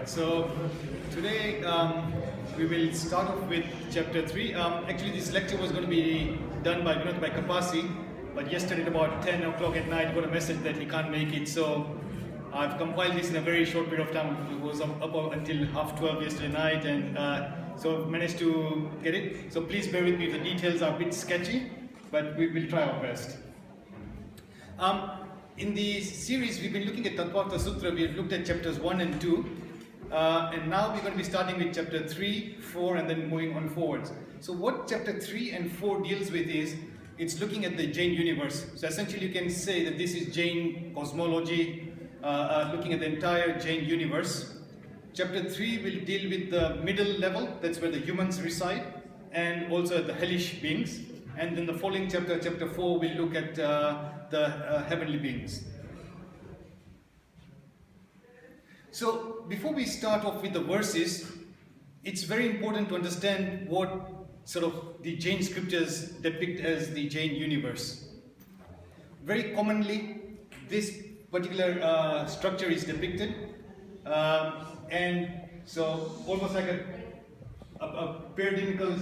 Alright, so today we will start off with chapter 3. Actually this lecture was going to be done by Vinod by Kapasi, but yesterday at about 10 o'clock at night I got a message that he can't make it, so I've compiled this in a very short period of time. It was up until half 12 yesterday night, and so I've managed to get it. So please bear with me if the details are a bit sketchy, but we will try our best. In the series, we've been looking at Tattvartha Sutra. We've looked at chapters 1 and 2, and now we're going to be starting with chapter 3, 4, and then moving on forwards. So what chapter 3 and 4 deals with is, it's looking at the Jain universe. So essentially you can say that this is Jain cosmology, looking at the entire Jain universe. Chapter 3 will deal with the middle level, that's where the humans reside, and also the hellish beings. And then the following chapter, chapter 4, will look at the heavenly beings. So before we start off with the verses, it's very important to understand what sort of the Jain scriptures depict as the Jain universe. Very commonly, this particular structure is depicted, and so almost like a periodical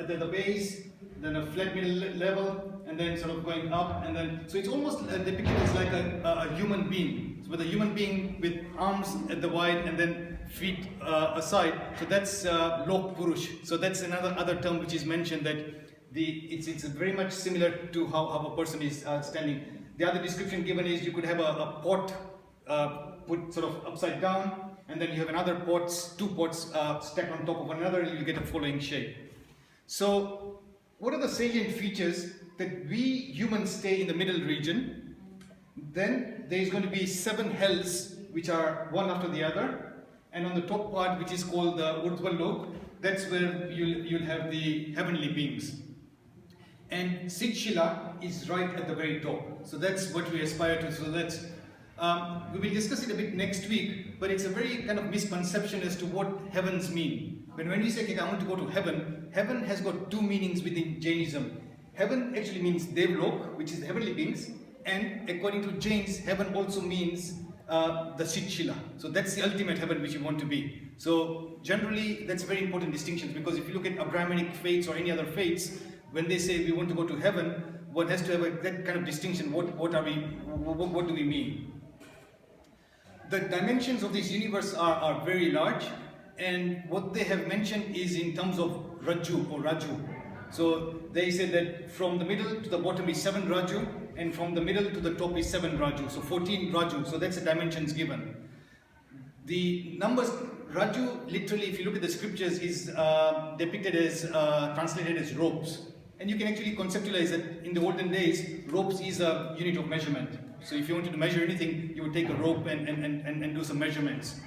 at the base, then a flat middle level, and then sort of going up, and then so it's almost depicted as like a human being. So with a human being with arms at the wide and then feet aside. So that's Lok Purush. So that's another term which is mentioned, that it's very much similar to how a person is standing. The other description given is you could have a pot put sort of upside down, and then you have another two pots stacked on top of one another, and you get a following shape. So what are the salient features? That we humans stay in the middle region. Then there is going to be 7 hells which are one after the other, and on the top part, which is called the Urdhva Lok, that's where you'll have the heavenly beings. And Sidshila is right at the very top. So that's what we aspire to. So that's we will discuss it a bit next week, but it's a very kind of misconception as to what heavens mean. When we say, okay, I want to go to heaven, heaven has got 2 meanings within Jainism. Heaven actually means Devlok, which is the heavenly beings, and according to Jains, heaven also means the Sidshila. So that's the ultimate heaven which you want to be. So generally, that's a very important distinction, because if you look at Abrahamic faiths or any other faiths, when they say we want to go to heaven, one has to have that kind of distinction. What do we mean? The dimensions of this universe are very large, and what they have mentioned is in terms of Raju or Raju. So they say that from the middle to the bottom is 7 Raju, and from the middle to the top is 7 Raju, so 14 Raju. So that's the dimensions given. The numbers, Raju, literally, if you look at the scriptures, is depicted as, translated as ropes. And you can actually conceptualize that in the olden days, ropes is a unit of measurement. So if you wanted to measure anything, you would take a rope and do some measurements.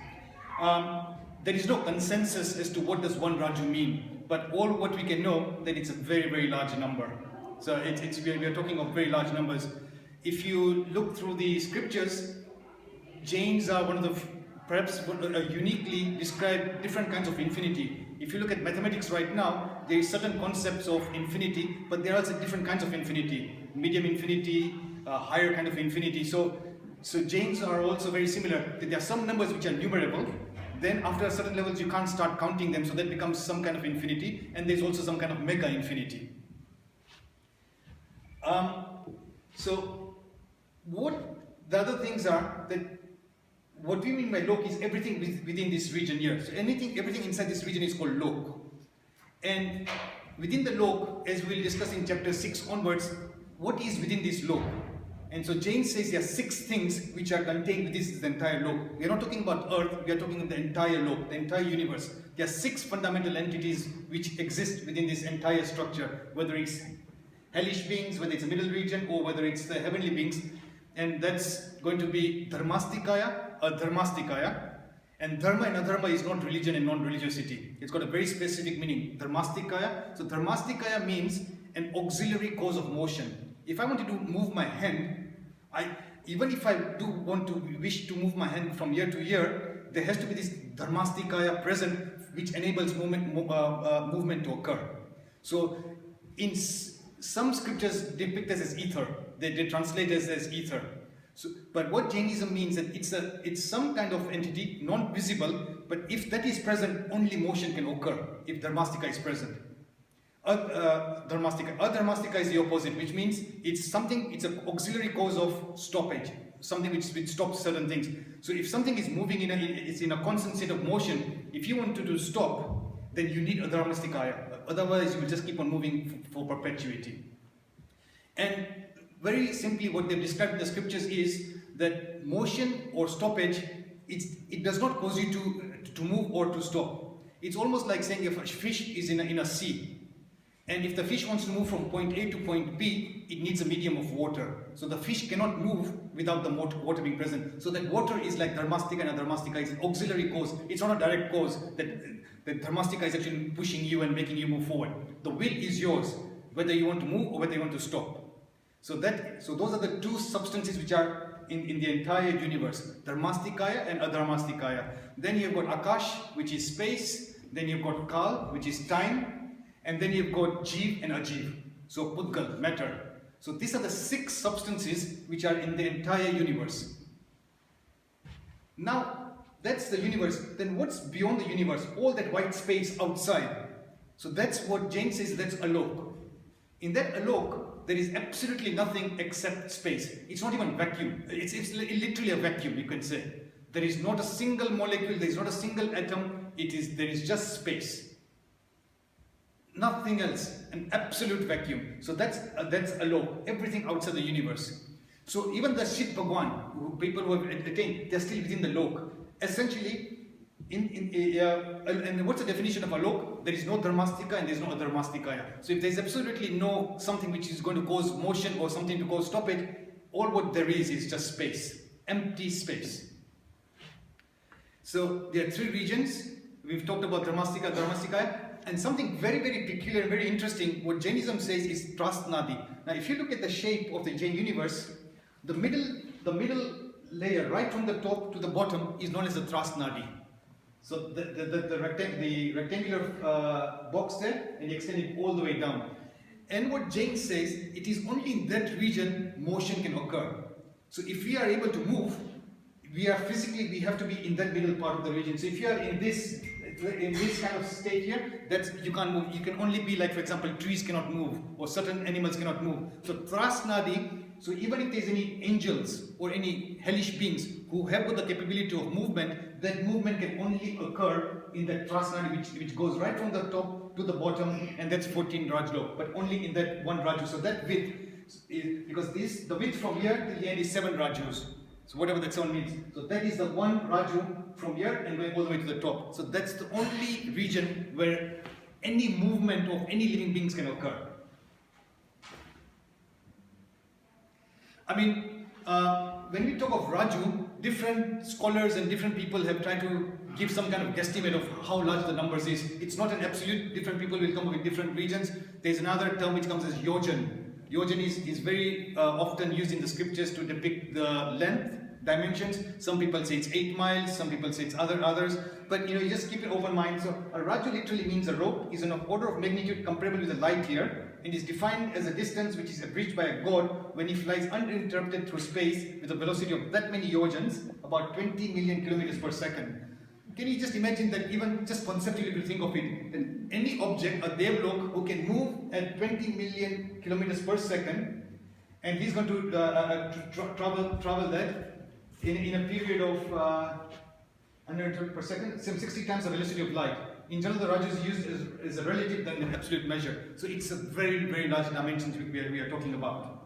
There is no consensus as to what does 1 Raju mean. But all what we can know, that it's a very, very large number. So we are talking of very large numbers. If you look through the scriptures, Jains are one of the, perhaps uniquely describe different kinds of infinity. If you look at mathematics right now, there is certain concepts of infinity, but there are also different kinds of infinity. Medium infinity, higher kind of infinity. So Jains are also very similar. There are some numbers which are numerable. Then after a certain levels you can't start counting them, so that becomes some kind of infinity, and there's also some kind of mega infinity. So what the other things are, that what we mean by Lok is everything within this region here. So everything inside this region is called Lok. And within the Lok, as we'll discuss in chapter 6 onwards, what is within this Lok? And so Jain says there are 6 things which are contained within the entire Lok. We are not talking about Earth, we are talking about the entire Lok, the entire universe. There are 6 fundamental entities which exist within this entire structure, whether it's hellish beings, whether it's a middle region, or whether it's the heavenly beings. And that's going to be Dharmastikaya, Adharmastikaya. And Dharma and Adharma is not religion and non-religiosity. It's got a very specific meaning, Dharmastikaya. So Dharmastikaya means an auxiliary cause of motion. If I wanted to move my hand, even if I do want to wish to move my hand from year to year, there has to be this Dharmastikaya present which enables movement to occur. So in some scriptures depict this as ether, they translate this as ether. So, but what Jainism means that it's some kind of entity, non-visible, But if that is present, only motion can occur if Dharmastika is present. Adharmastika is the opposite, which means it's an auxiliary cause of stoppage, something which stops certain things. So if something is moving it's in a constant state of motion, if you want to stop, then you need Adharmastikaya. Otherwise, you will just keep on moving for perpetuity. And very simply, what they've described in the scriptures is that motion or stoppage, it does not cause you to move or to stop. It's almost like saying if a fish is in a sea, and if the fish wants to move from point A to point B, it needs a medium of water. So the fish cannot move without the water being present. So that water is like Dharmastika, and Adharmastika is an auxiliary cause. It's not a direct cause that Dharmastika is actually pushing you and making you move forward. The will is yours, whether you want to move or whether you want to stop. So those are the two substances which are in the entire universe, Dharmastikaya and Adharmastikaya. Then you've got Akash, which is space. Then you've got Kal, which is time. And then you've got Jeev and Ajeev. So Pudgal, matter. So these are the 6 substances which are in the entire universe. Now, that's the universe. Then what's beyond the universe? All that white space outside. So that's what Jain says, that's Alok. In that Alok, there is absolutely nothing except space. It's not even vacuum. It's literally a vacuum, you can say. There is not a single molecule, there is not a single atom. There is just space. Nothing else, an absolute vacuum. So that's Alok, everything outside the universe. So even the Shit Bhagwan, people who have attained, they're still within the Lok. Essentially, and what's the definition of Alok? There is no Dharmastika and there is no Adharmastikaya. So if there is absolutely no something which is going to cause motion or something to cause stoppage, all what there is just space, empty space. So there are 3 regions. We've talked about Dharmastika, Dharmastikaya. And something very, very peculiar and very interesting, what Jainism says is Trastnadi. Now, if you look at the shape of the Jain universe, the middle layer, right from the top to the bottom, is known as the Trastnadi. So the rectangular box there, and you extend it all the way down. And what Jain says, it is only in that region motion can occur. So if we are able to move, we have to be in that middle part of the region. So if you are in this kind of state here, you can't move. You can only be like, for example, trees cannot move or certain animals cannot move. So Trasnadi, so even if there's any angels or any hellish beings who have got the capability of movement, that movement can only occur in that Trasnadi which goes right from the top to the bottom, and that's 14 Rajlok, but only in that one Raju. So that width is, because the width from here till the end is 7 Rajus. So whatever that 7 means. So that is the one Raju from here and going all the way to the top. So that's the only region where any movement of any living beings can occur. I mean, when we talk of Raju, different scholars and different people have tried to give some kind of guesstimate of how large the numbers is. It's not an absolute. Different people will come up with different regions. There's another term which comes as Yojan. Yojan is very often used in the scriptures to depict the length, dimensions. Some people say it's 8 miles, some people say it's others. But you just keep an open mind. So a Raju literally means a rope, is an order of magnitude comparable with a light year, and is defined as a distance which is abridged by a god when he flies uninterrupted through space with a velocity of that many yojans, about 20 million kilometers per second. Can you just imagine that, even just conceptually if you think of it, then any object, a Devlok, who can move at 20 million kilometers per second, and he's going to travel that in a period of 100 per second, 60 times the velocity of light. In general, the Raju is used as a relative than an absolute measure. So it's a very, very large dimensions we are talking about.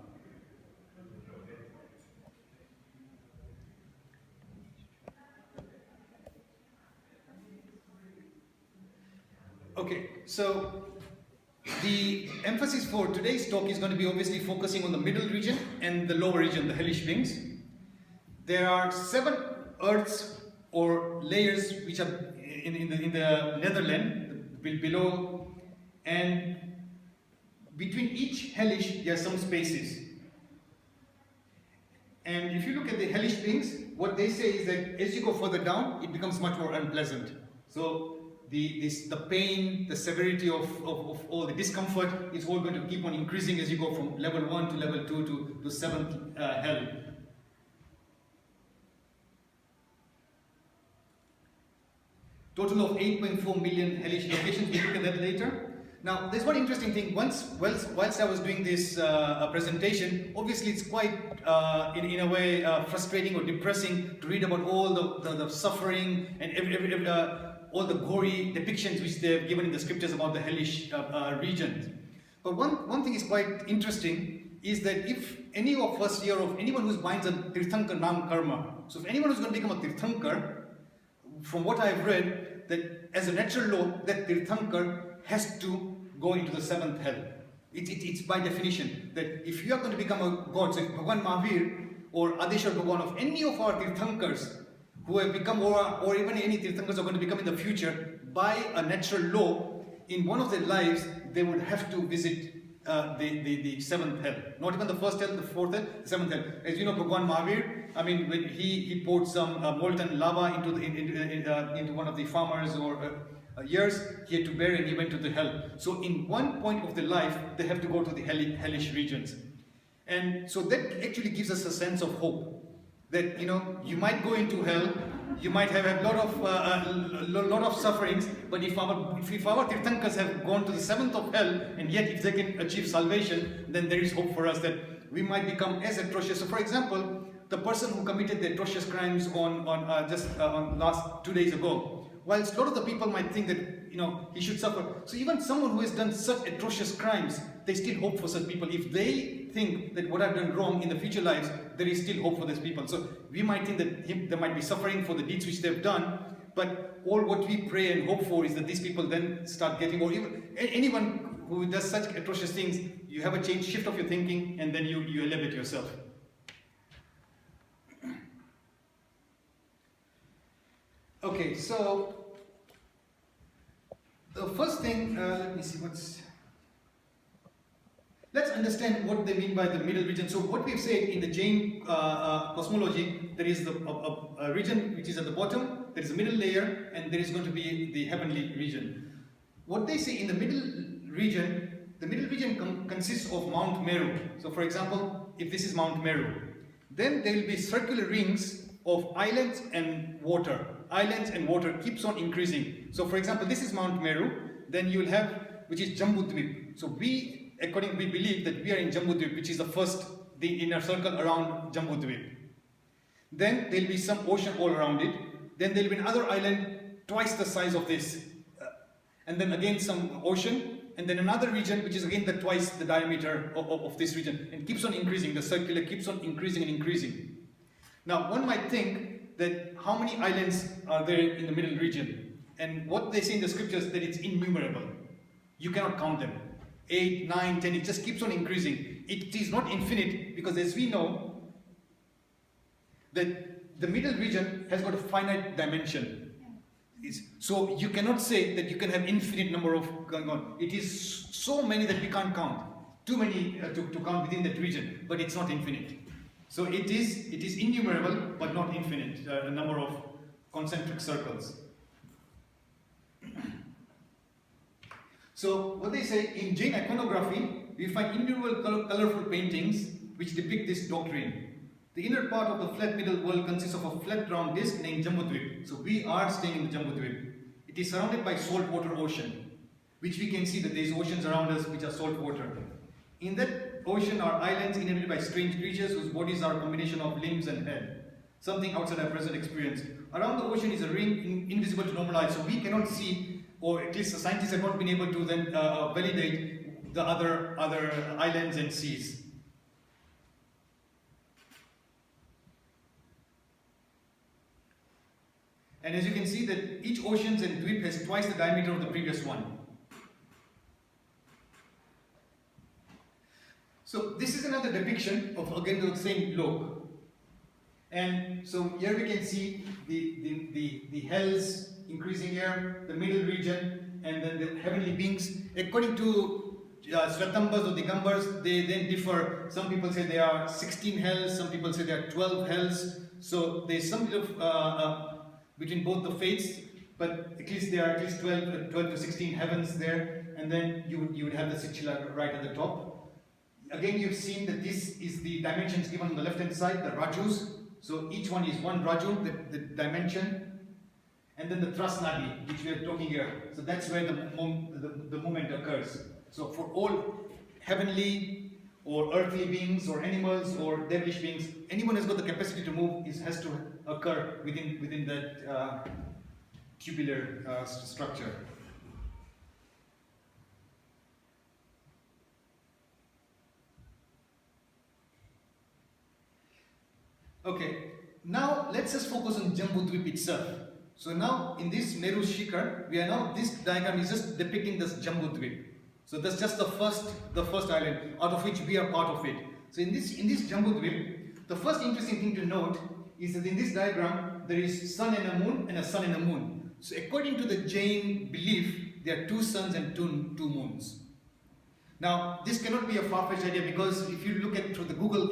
Okay, so the emphasis for today's talk is going to be obviously focusing on the middle region and the lower region, the hellish beings. There are 7 earths or layers which are in the Netherland, below, and between each hellish there are some spaces. And if you look at the hellish beings, what they say is that as you go further down, it becomes much more unpleasant. So the pain, the severity of all the discomfort is all going to keep on increasing as you go from level 1 to level 2 to 7th hell. Total of 8.4 million hellish locations. We'll look at that later. Now, there's one interesting thing. Whilst I was doing this presentation, obviously it's quite, in a way, frustrating or depressing to read about all the suffering and all the gory depictions which they've given in the scriptures about the hellish region. But one thing is quite interesting is that if any of us here, of anyone who binds a Tirthankar Nam Karma, so if anyone who's going to become a Tirthankar, from what I've read, that as a natural law, that Tirthankar has to go into the seventh hell. It's by definition that if you are going to become a god, so if Bhagwan Mahavir or Adeshwar Bhagwan of any of our Tirthankars who have become, or even any Tirthankars are going to become in the future, by a natural law, in one of their lives, they would have to visit the seventh hell. Not even the first hell, the fourth hell, the seventh hell. As you know, Bhagwan Mahavir, I mean, when he poured some molten lava into one of the farmers or years, he had to bury and he went to the hell. So in one point of their life, they have to go to the hellish regions. And so that actually gives us a sense of hope. That, you know, you might go into hell, you might have a lot of sufferings, but if our Tirthankas have gone to the seventh of hell, and yet if they can achieve salvation, then there is hope for us that we might become as atrocious. So for example, the person who committed the atrocious crimes on last 2 days ago, whilst a lot of the people might think that, you know, he should suffer. So even someone who has done such atrocious crimes, they still hope for such people. If they think that what I've done wrong in the future lives, there is still hope for these people. So we might think that they might be suffering for the deeds which they've done, but all what we pray and hope for is that these people then start getting, or even anyone who does such atrocious things, you have a shift of your thinking, and then you elevate yourself. Okay, so the first thing, let me see let's understand what they mean by the middle region. So what we've said in the Jain cosmology, there is a region which is at the bottom, there is a middle layer, and there is going to be the heavenly region. What they say in the middle region consists of Mount Meru. So for example, if this is Mount Meru, then there will be circular rings of islands and water. Islands and water keeps on increasing. So for example, this is Mount Meru, then you will have, which is Jambudvip. So we believe that we are in Jambudvip, which is the inner circle around Jambudvip. Then there will be some ocean all around it. Then there will be another island twice the size of this. And then again some ocean. And then another region which is again twice the diameter of this region. And keeps on increasing. The circular keeps on increasing and increasing. Now one might think that how many islands are there in the middle region? And what they say in the scriptures, that it's innumerable. You cannot count them. 8, 9, 10, it just keeps on increasing. It is not infinite, because as we know, that the middle region has got a finite dimension. So you cannot say that you can have infinite number of going on. It is so many that we can't count. Too many to count within that region, but it's not infinite. So it is innumerable, but not infinite, a number of concentric circles. So what they say, in Jain iconography, we find innumerable colorful paintings which depict this doctrine. The inner part of the flat middle world consists of a flat round disc named Jambudvip. So we are staying in the Jambudvip. It is surrounded by saltwater ocean, which we can see that there is oceans around us which are saltwater. In that ocean are islands inhabited by strange creatures whose bodies are a combination of limbs and head. Something outside our present experience. Around the ocean is a ring invisible to normal eyes, so we cannot see, or at least the scientists have not been able to then validate the other islands and seas. And as you can see that each ocean and dweep has twice the diameter of the previous one. So this is another depiction of again the same lok. And so here we can see the hells increasing here, the middle region, and then the heavenly beings. According to Svatambas or Digambars, they then differ. Some people say there are 16 hells, some people say there are 12 hells. So there's some bit of between both the faiths, but at least there are at least 12 to 16 heavens there, and then you would have the Sichila right at the top. Again, you've seen that this is the dimensions given on the left hand side, the Rajus. So each one is one Raju, the dimension. and then the thrust nadi, which we are talking here. So that's where the movement occurs. So for all heavenly or earthly beings or animals or devilish beings, anyone who's got the capacity to move has to occur within that tubular structure. Okay, now let's just focus on Jambudvip itself. So now in this Meru Shikhar, this diagram is just depicting this Jambudvip. So that's just the first island out of which we are part of it. So in this Jambudvip, the first interesting thing to note is that in this diagram there is sun and a moon and a sun and a moon. So according to the Jain belief, there are two suns and two moons. Now, this cannot be a far-fetched idea because if you look at through the Google,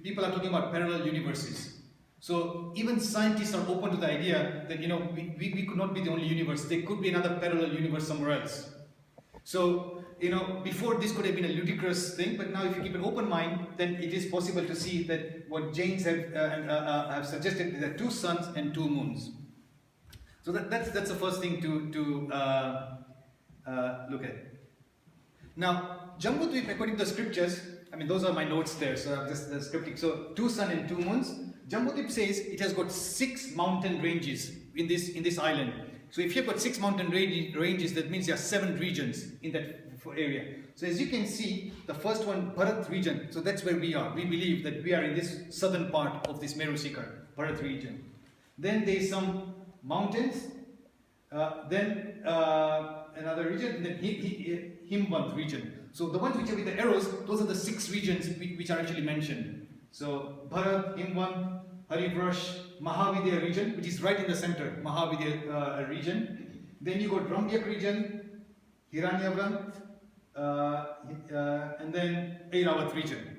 people are talking about parallel universes. So even scientists are open to the idea that we could not be the only universe. There could be another parallel universe somewhere else. So before this could have been a ludicrous thing, but now if you keep an open mind, then it is possible to see that what Jains have suggested is that two suns and two moons. So that's the first thing to look at. Now, Jambudvip, according to the scriptures, those are my notes there, so I'm just scripting. So, two sun and two moons. Jambudvip says it has got 6 mountain ranges in this island. So, if you've got 6 mountain ranges, that means there are 7 regions in that area. So, as you can see, the first one, Bharat region. So, that's where we are. We believe that we are in this southern part of this Meru Shikhar, Bharat region. Then there is some mountains. Then another region, then Himvant region. So the ones which are with the arrows, those are the 6 regions which are actually mentioned. So Bharat, Himvant, Harivrash, Mahavidya region, which is right in the center, Mahavidya region. Then you got Rambyak region, Hiranyavan, and then Airavat region.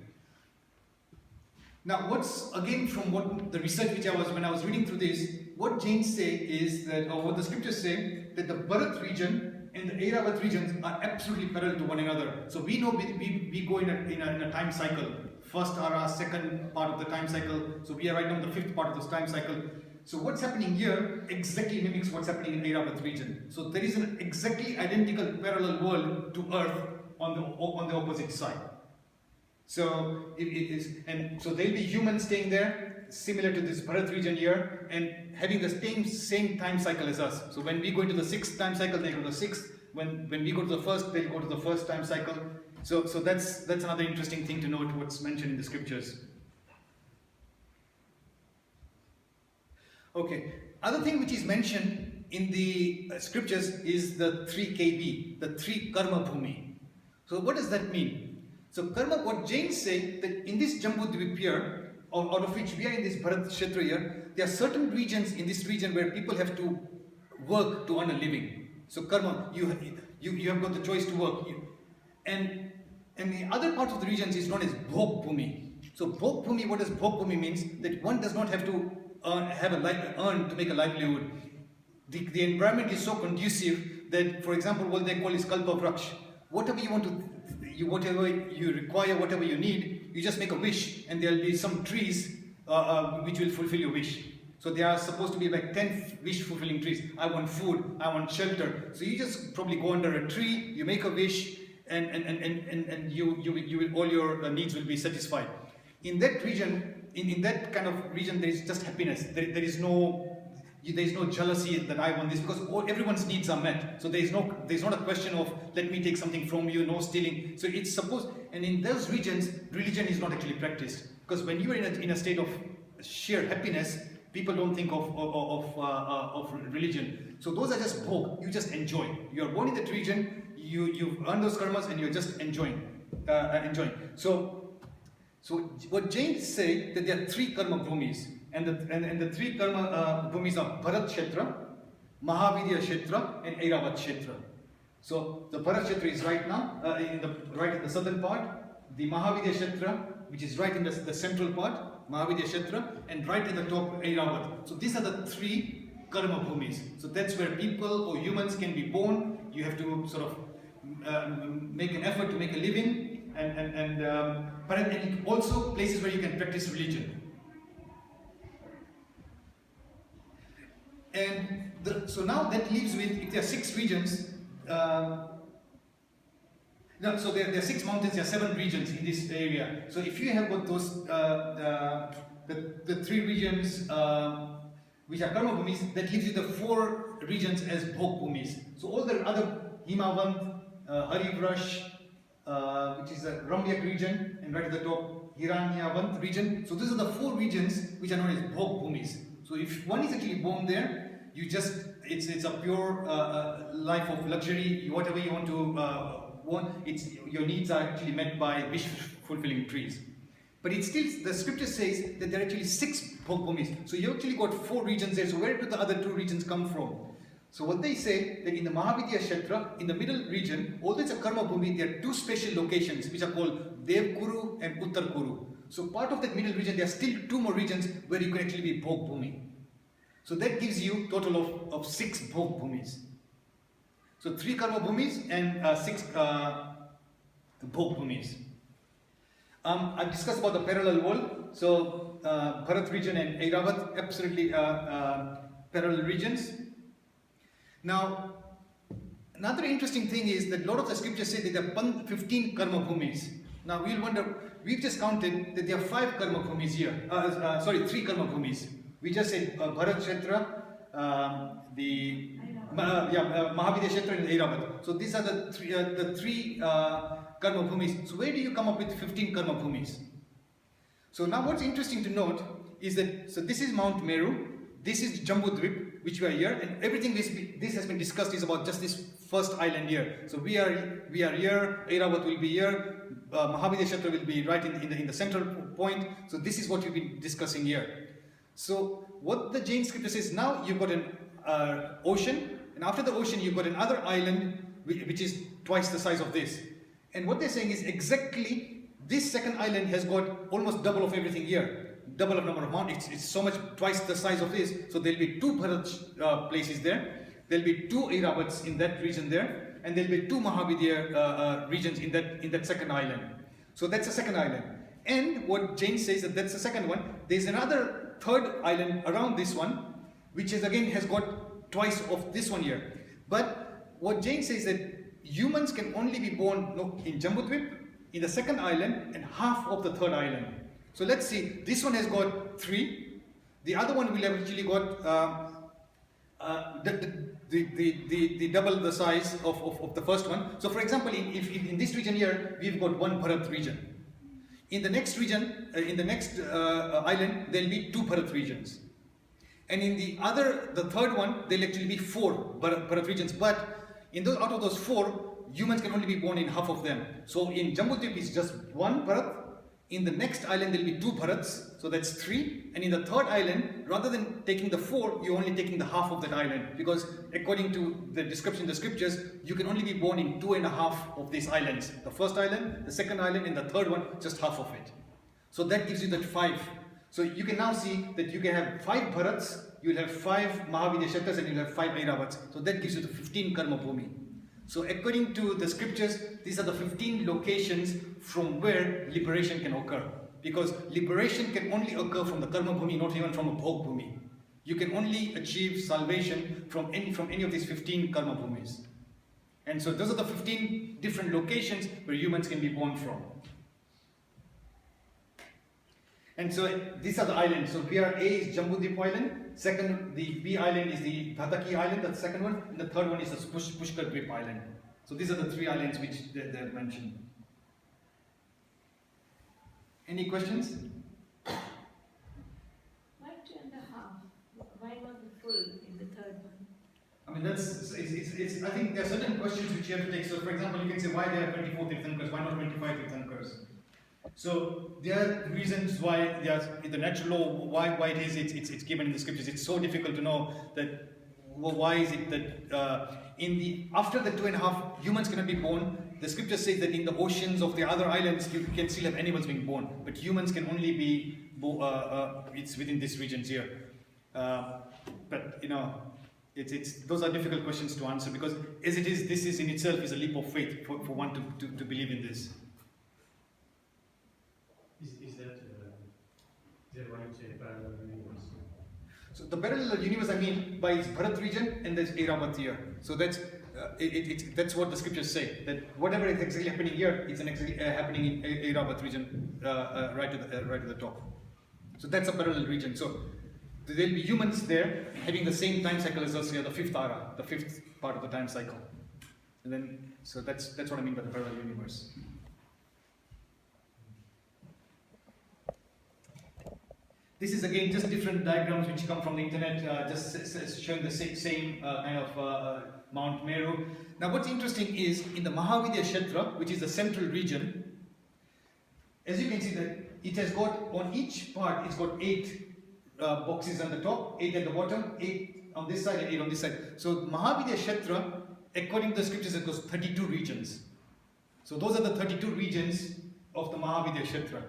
Now, what's again from what the research which when I was reading through this, what Jains say is that, or what the scriptures say, that the Bharat region and the Airavat regions are absolutely parallel to one another. So we know we go in a time cycle. First Ara, second part of the time cycle. So we are right now in the 5th part of this time cycle. So what's happening here exactly mimics what's happening in Airavat region. So there is an exactly identical parallel world to Earth on the opposite side. So it is, and so there'll be humans staying there, similar to this Bharat region here, and having the same time cycle as us. So when we go into the 6th time cycle, they go to the 6th. When we go to the 1st, they'll go to the 1st time cycle. So that's another interesting thing to note what's mentioned in the scriptures. Okay, other thing which is mentioned in the scriptures is the 3 KB, the 3 karma bhumi. So what does that mean? So karma, what Jains say, that in this Jambudvip here, out of which we are in this Bharat Kshetra here, there are certain regions in this region where people have to work to earn a living. So karma, you have got the choice to work. And the other part of the regions is known as Bhog Bhumi. So Bhog Bhumi, what does Bhog Bhumi means? That one does not have to earn to make a livelihood. The environment is so conducive that, for example, what they call is Kalpa Vraksh. Whatever whatever you require, whatever you need, you just make a wish, and there will be some trees which will fulfill your wish. So there are supposed to be like 10 wish fulfilling trees. I want food, I want shelter. So you just probably go under a tree, you make a wish, and you will, all your needs will be satisfied. In that region, in that kind of region, there is just happiness. There is no jealousy that I want this, because everyone's needs are met. So there's not a question of let me take something from you, no stealing. So it's supposed, and in those regions, religion is not actually practiced, because when you are in a state of sheer happiness, people don't think of religion. So those are just bhog. You just enjoy. You are born in that region. You've earned those karmas, and you're just enjoying. So what Jains say, that there are 3 karma bhumis. And the 3 karma bhumis are Bharat Kshetra, Mahavidya Kshetra, and Airavat Kshetra. So the Bharat Kshetra is right now right in the southern part. The Mahavidya Kshetra, which is right in the central part, Mahavidya Kshetra, and right at the top Airavat. So these are the 3 karma bhumis. So that's where people or humans can be born. You have to sort of make an effort to make a living, and also places where you can practice religion. And so now that leaves with, if there are 6 regions, no, so there are 6 mountains, there are 7 regions in this area. So if you have got those, the 3 regions which are karma bhumis, that leaves you the 4 regions as bhog bhumis. So all the other Himavant, Harivrash, which is the Ramyak region, and right at the top, Hiranyavant region. So these are the 4 regions which are known as bhog bhumis. So if one is actually born there, you just, it's a pure life of luxury, whatever you want to your needs are actually met by wish fulfilling trees. But it still, the scripture says that there are actually 6 bhog bhumis. So you actually got 4 regions there. So where do the other 2 regions come from? So what they say that in the Mahavidya kshetra, in the middle region, although it's a karma bhumi, there are 2 special locations which are called Dev Kuru and Uttar Kuru. So part of that middle region, there are still 2 more regions where you can actually be bhog bhumi. So that gives you total of 6 bhog bhumis. So 3 karma bhumis and 6 bhog bhumis. I've discussed about the parallel world. So Bharat region and Airavat, absolutely parallel regions. Now, another interesting thing is that a lot of the scriptures say that there are 15 karma bhumis. Now we'll wonder, we've just counted that there are 5 karma bhumis here. 3 karma bhumis. We just said Bharat kshetra, Mahavidya kshetra and Airavat. So these are the 3 karma bhumis. So where do you come up with 15 karma bhumis? So now what's interesting to note is that, so this is Mount Meru, this is Jambudvip, which we are here, and everything this has been discussed is about just this first island here. So we are here, Airavat will be here, Mahavidya kshetra will be right in the central point. So this is what we've been discussing here. So what the Jain scripture says, now you've got an ocean, and after the ocean you've got another island which is twice the size of this. And what they're saying is exactly this second island has got almost double of everything here. Double of number of mountains, it's so much, twice the size of this. So there'll be 2 Bharat places there, there'll be 2 Airavats in that region there, and there'll be 2 Mahavidya regions in that second island. So that's the second island. And what Jain says that that's the second one. There's another 3rd island around this one, which is again has got twice of this one here. But what Jain says that humans can only be born in Jambudvip, in the second island, and half of the 3rd island. So let's see, this one has got 3, the other one will have actually got the double the size of the first one. So for example, if in this region here, we've got 1 Bharat region. In the next region, in the next island, there'll be 2 Bharat regions. And in the 3rd one, there'll actually be 4 Bharat regions. But out of those 4, humans can only be born in half of them. So in Jambudvip, it's just 1 Bharat. In the next island, there'll be 2 Bharats, so that's 3. And in the 3rd island, rather than taking the 4, you're only taking the half of that island. Because according to the description in the scriptures, you can only be born in 2.5 of these islands. The first island, the second island, and the 3rd one, just half of it. So that gives you that 5. So you can now see that you can have 5 Bharats, you'll have 5 Mahavidya kshetras, and you'll have 5 Airavats. So that gives you the 15 karma bhumi. So according to the scriptures, these are the 15 locations from where liberation can occur. Because liberation can only occur from the karma bhumi, not even from a bhog bhumi. You can only achieve salvation from any of these 15 karma bhumis. And so those are the 15 different locations where humans can be born from. And so these are the islands. So here A is Jambudvip Island. Second, the B island is the Bhataki Island, that's the second one. And the 3rd one is the Pushkardvip Island. So these are the 3 islands which they're mentioned. Any questions? Why 2.5? Why not the full in the 3rd one? I mean, I think there are certain questions which you have to take. So for example, you can say why there are 24 Tirthankars, why not 25 Tirthankars? So there are reasons why the natural law, why it is, it's given in the scriptures. It's so difficult to know that, well, why is it that after the 2.5 humans cannot be born. The scripture says that in the oceans of the other islands you can still have animals being born, but humans can only be it's within these regions here. But you know, those are difficult questions to answer, because as it is, this is in itself is a leap of faith for one to believe in this. Is that there one say parallel universe? So the parallel universe, I mean, by its Bharat region, and there's Airavat here. So that's that's what the scriptures say, that whatever is exactly happening here is actually happening in Airavat region, right to the top. So that's a parallel region. So there'll be humans there having the same time cycle as us here, the fifth ara, the fifth part of the time cycle. And then, so that's what I mean by the parallel universe. This is again just different diagrams which come from the internet, just showing the same kind of Mount Meru. Now what's interesting is in the Mahavidya kshetra, which is the central region, as you can see that it has got, on each part, it's got 8 boxes on the top, 8 at the bottom, 8 on this side and 8 on this side. So Mahavidya kshetra, according to the scriptures, it goes 32 regions. So those are the 32 regions of the Mahavidya kshetra.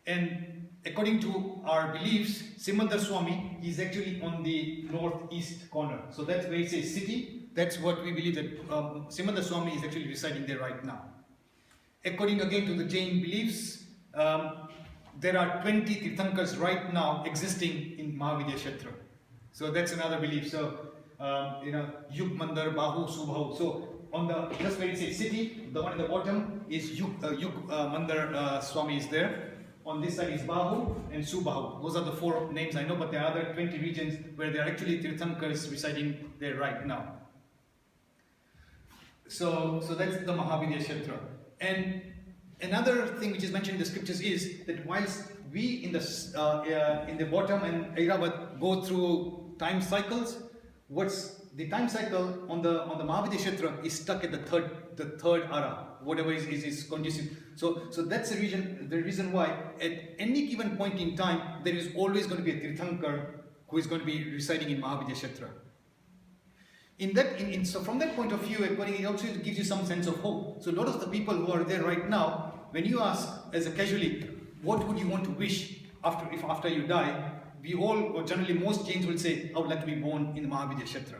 And according to our beliefs, Simandar Swami is actually on the northeast corner. So that's where it says city. That's what we believe, that Simandar Swami is actually residing there right now. According again to the Jain beliefs, there are 20 Tirthankars right now existing in Mahavidya kshetra. So that's another belief. So, Yug Mandar, Bahu, Subhahu. So on the, just where it says city, the one at the bottom is Yug Mandar Swami is there. On this side is Bahu and Subhahu. Those are the 4 names I know, but there are other 20 regions where there are actually Tirthankars residing there right now. So that's the Mahavidya kshetra. And another thing which is mentioned in the scriptures is that whilst we in the bottom and Airavat go through time cycles, what's the time cycle on the Mahavidya kshetra is stuck at the third ara, whatever is conducive. So that's the reason why at any given point in time there is always going to be a Tirthankar who is going to be residing in Mahavidya kshetra. So from that point of view, it also gives you some sense of hope. So a lot of the people who are there right now, when you ask as a casualty, what would you want to wish after you die? We all, or generally most Jains will say, I would like to be born in the Mahavidya kshetra.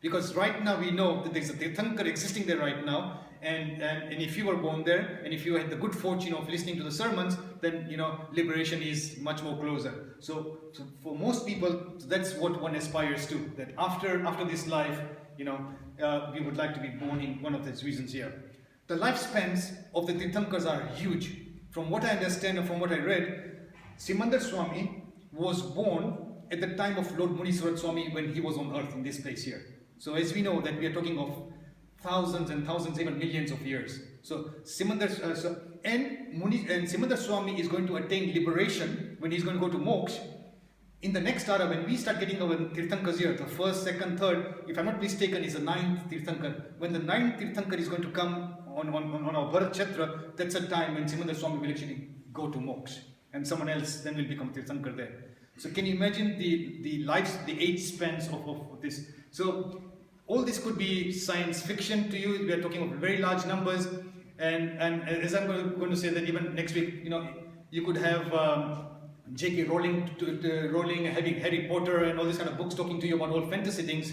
Because right now we know that there's a Tirthankar existing there right now, and if you were born there, and if you had the good fortune of listening to the sermons, then liberation is much more closer. So for most people, that's what one aspires to. That after this life, we would like to be born in one of these regions here. The lifespans of the Tirthankars are huge. From what I understand and from what I read, Simandar Swami was born at the time of Lord Muniswarat Swami when he was on earth in this place here. So as we know that we are talking of thousands and thousands, even millions of years. So Simandar Swami is going to attain liberation when he's going to go to moksha. In the next ara, when we start getting our Tirthankars here, the first, second, third, if I'm not mistaken, is the 9th Tirthankar. When the 9th Tirthankar is going to come on our Bharat kshetra, that's a time when Simandar Swami will actually go to moksha. And someone else then will become Tirthankar there. So can you imagine the age spans of this? So all this could be science fiction to you. We are talking of very large numbers, and as I'm going to say that even next week, you could have J.K. Rowling having Harry Potter and all these kind of books talking to you about all fantasy things.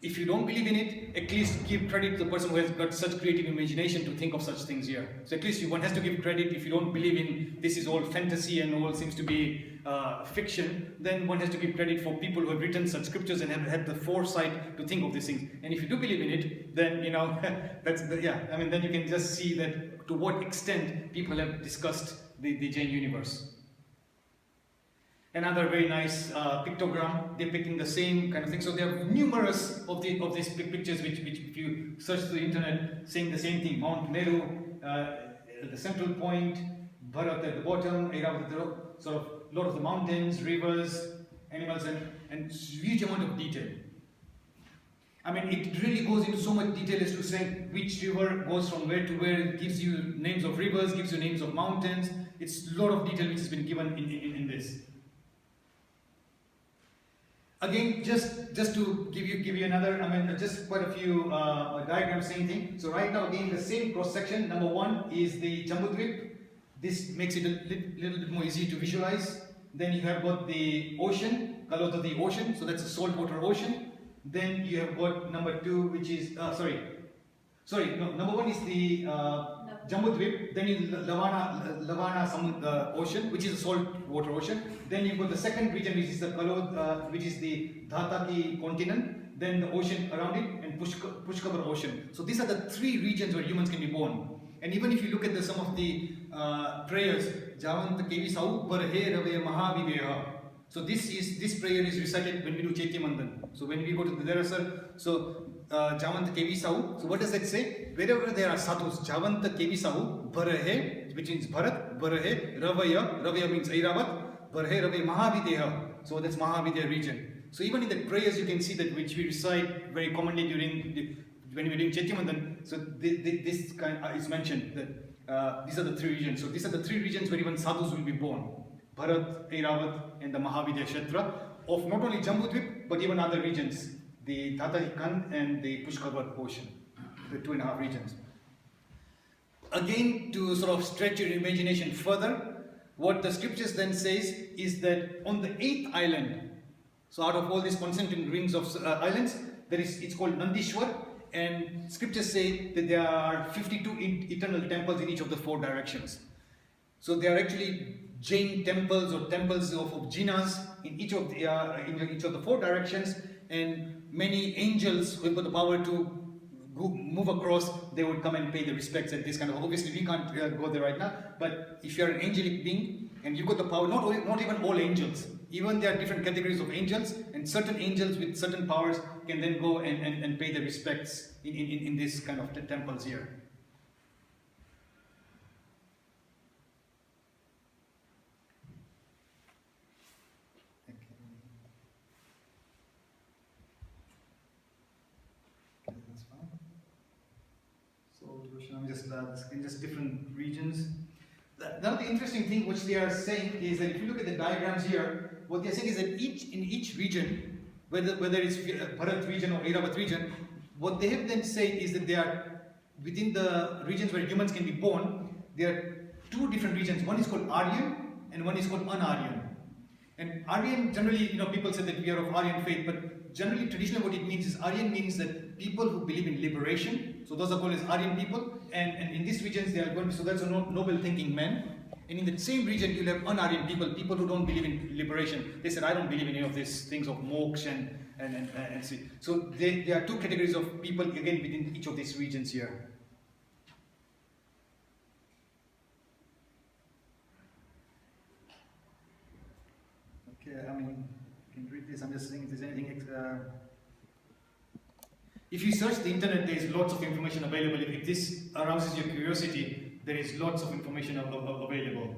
If you don't believe in it, at least give credit to the person who has got such creative imagination to think of such things here. So at least one has to give credit. If you don't believe in this is all fantasy and all seems to be fiction, then one has to give credit for people who have written such scriptures and have had the foresight to think of these things. And if you do believe in it, then then you can just see that to what extent people have discussed the Jain universe. Another very nice pictogram depicting the same kind of thing. So there are numerous of these pictures which if you search through the internet, saying the same thing. Mount Meru at the central point, Bharat at the bottom, Airavat at the top, sort of a lot of the mountains, rivers, animals, and huge amount of detail. I mean, it really goes into so much detail as to say which river goes from where to where. It gives you names of rivers, gives you names of mountains. It's a lot of detail which has been given in this. Again, just to give you another, just quite a few diagrams saying thing. So right now, again, the same cross section. Number 1 is the Jambudvip. This makes it a little bit more easy to visualize. Then you have got the ocean, Kalota the ocean. So that's a saltwater ocean. Then you have got number 2, which is number 1 is the Jambudvip, then you Lavana Ocean, which is a salt water ocean. Then you got the second region, which is the which is the Dhataki continent. Then the ocean around it, and Pushkar Ocean. So these are the three regions where humans can be born. And even if you look at some of the prayers, Javant Kevi Sau Barhe Rave Mahavidya. So this prayer is recited when we do Chaityamandan. So when we go to the Derasar, so Javant Kevi Sau. So what does that say? Wherever there are sadhus, Javant Kevi Sau Barhe, which means Bharat, Barhe Ravaya means Airavat, Barhe Rave Mahavidya. So that's Mahavidya region. So even in the prayers you can see that which we recite very commonly when we're doing Chaityamandan. So this kind is mentioned that these are the three regions. So these are the three regions where even sadhus will be born: Bharat, Airavat, and the Mahavidya kshetra of not only Jambudvip but even other regions, the Dhatahikan and the Pushkar Ocean, the 2.5 regions. Again, to sort of stretch your imagination further, what the scriptures then says is that on the 8th island, so out of all these concentric rings of islands, it's called Nandishwar, and scriptures say that there are 52 eternal temples in each of the 4 directions. So they are actually Jain temples or temples of jinas in each of the 4 directions, and many angels who have got the power to move across, they would come and pay the respects at this kind of. Obviously, we can't go there right now, but if you are an angelic being and you've got the power, not even all angels. Even there are different categories of angels, and certain angels with certain powers can then go and pay the respects in this kind of temples here. Okay, that's fine. So I'm just different regions. Now the interesting thing which they are saying is that if you look at the diagrams here, what they are saying is that in each region, whether it's Bharat region or Airavat region, what they have then said is that they are within the regions where humans can be born, there are 2 different regions. One is called Aryan and one is called Un-Aryan. And Aryan, generally, people say that we are of Aryan faith, but generally, traditionally, what it means is Aryan means that people who believe in liberation. So those are called as Aryan people, and in these regions they are going to. So that's a noble thinking men. And in the same region, you'll have Un-Aryan people who don't believe in liberation. They said, I don't believe in any of these things of moksha and see. So there are 2 categories of people again within each of these regions here. Okay, I mean, you can read this. I'm just saying if there's anything extra. If you search the internet, there is lots of information available. If this arouses your curiosity, there is lots of information available.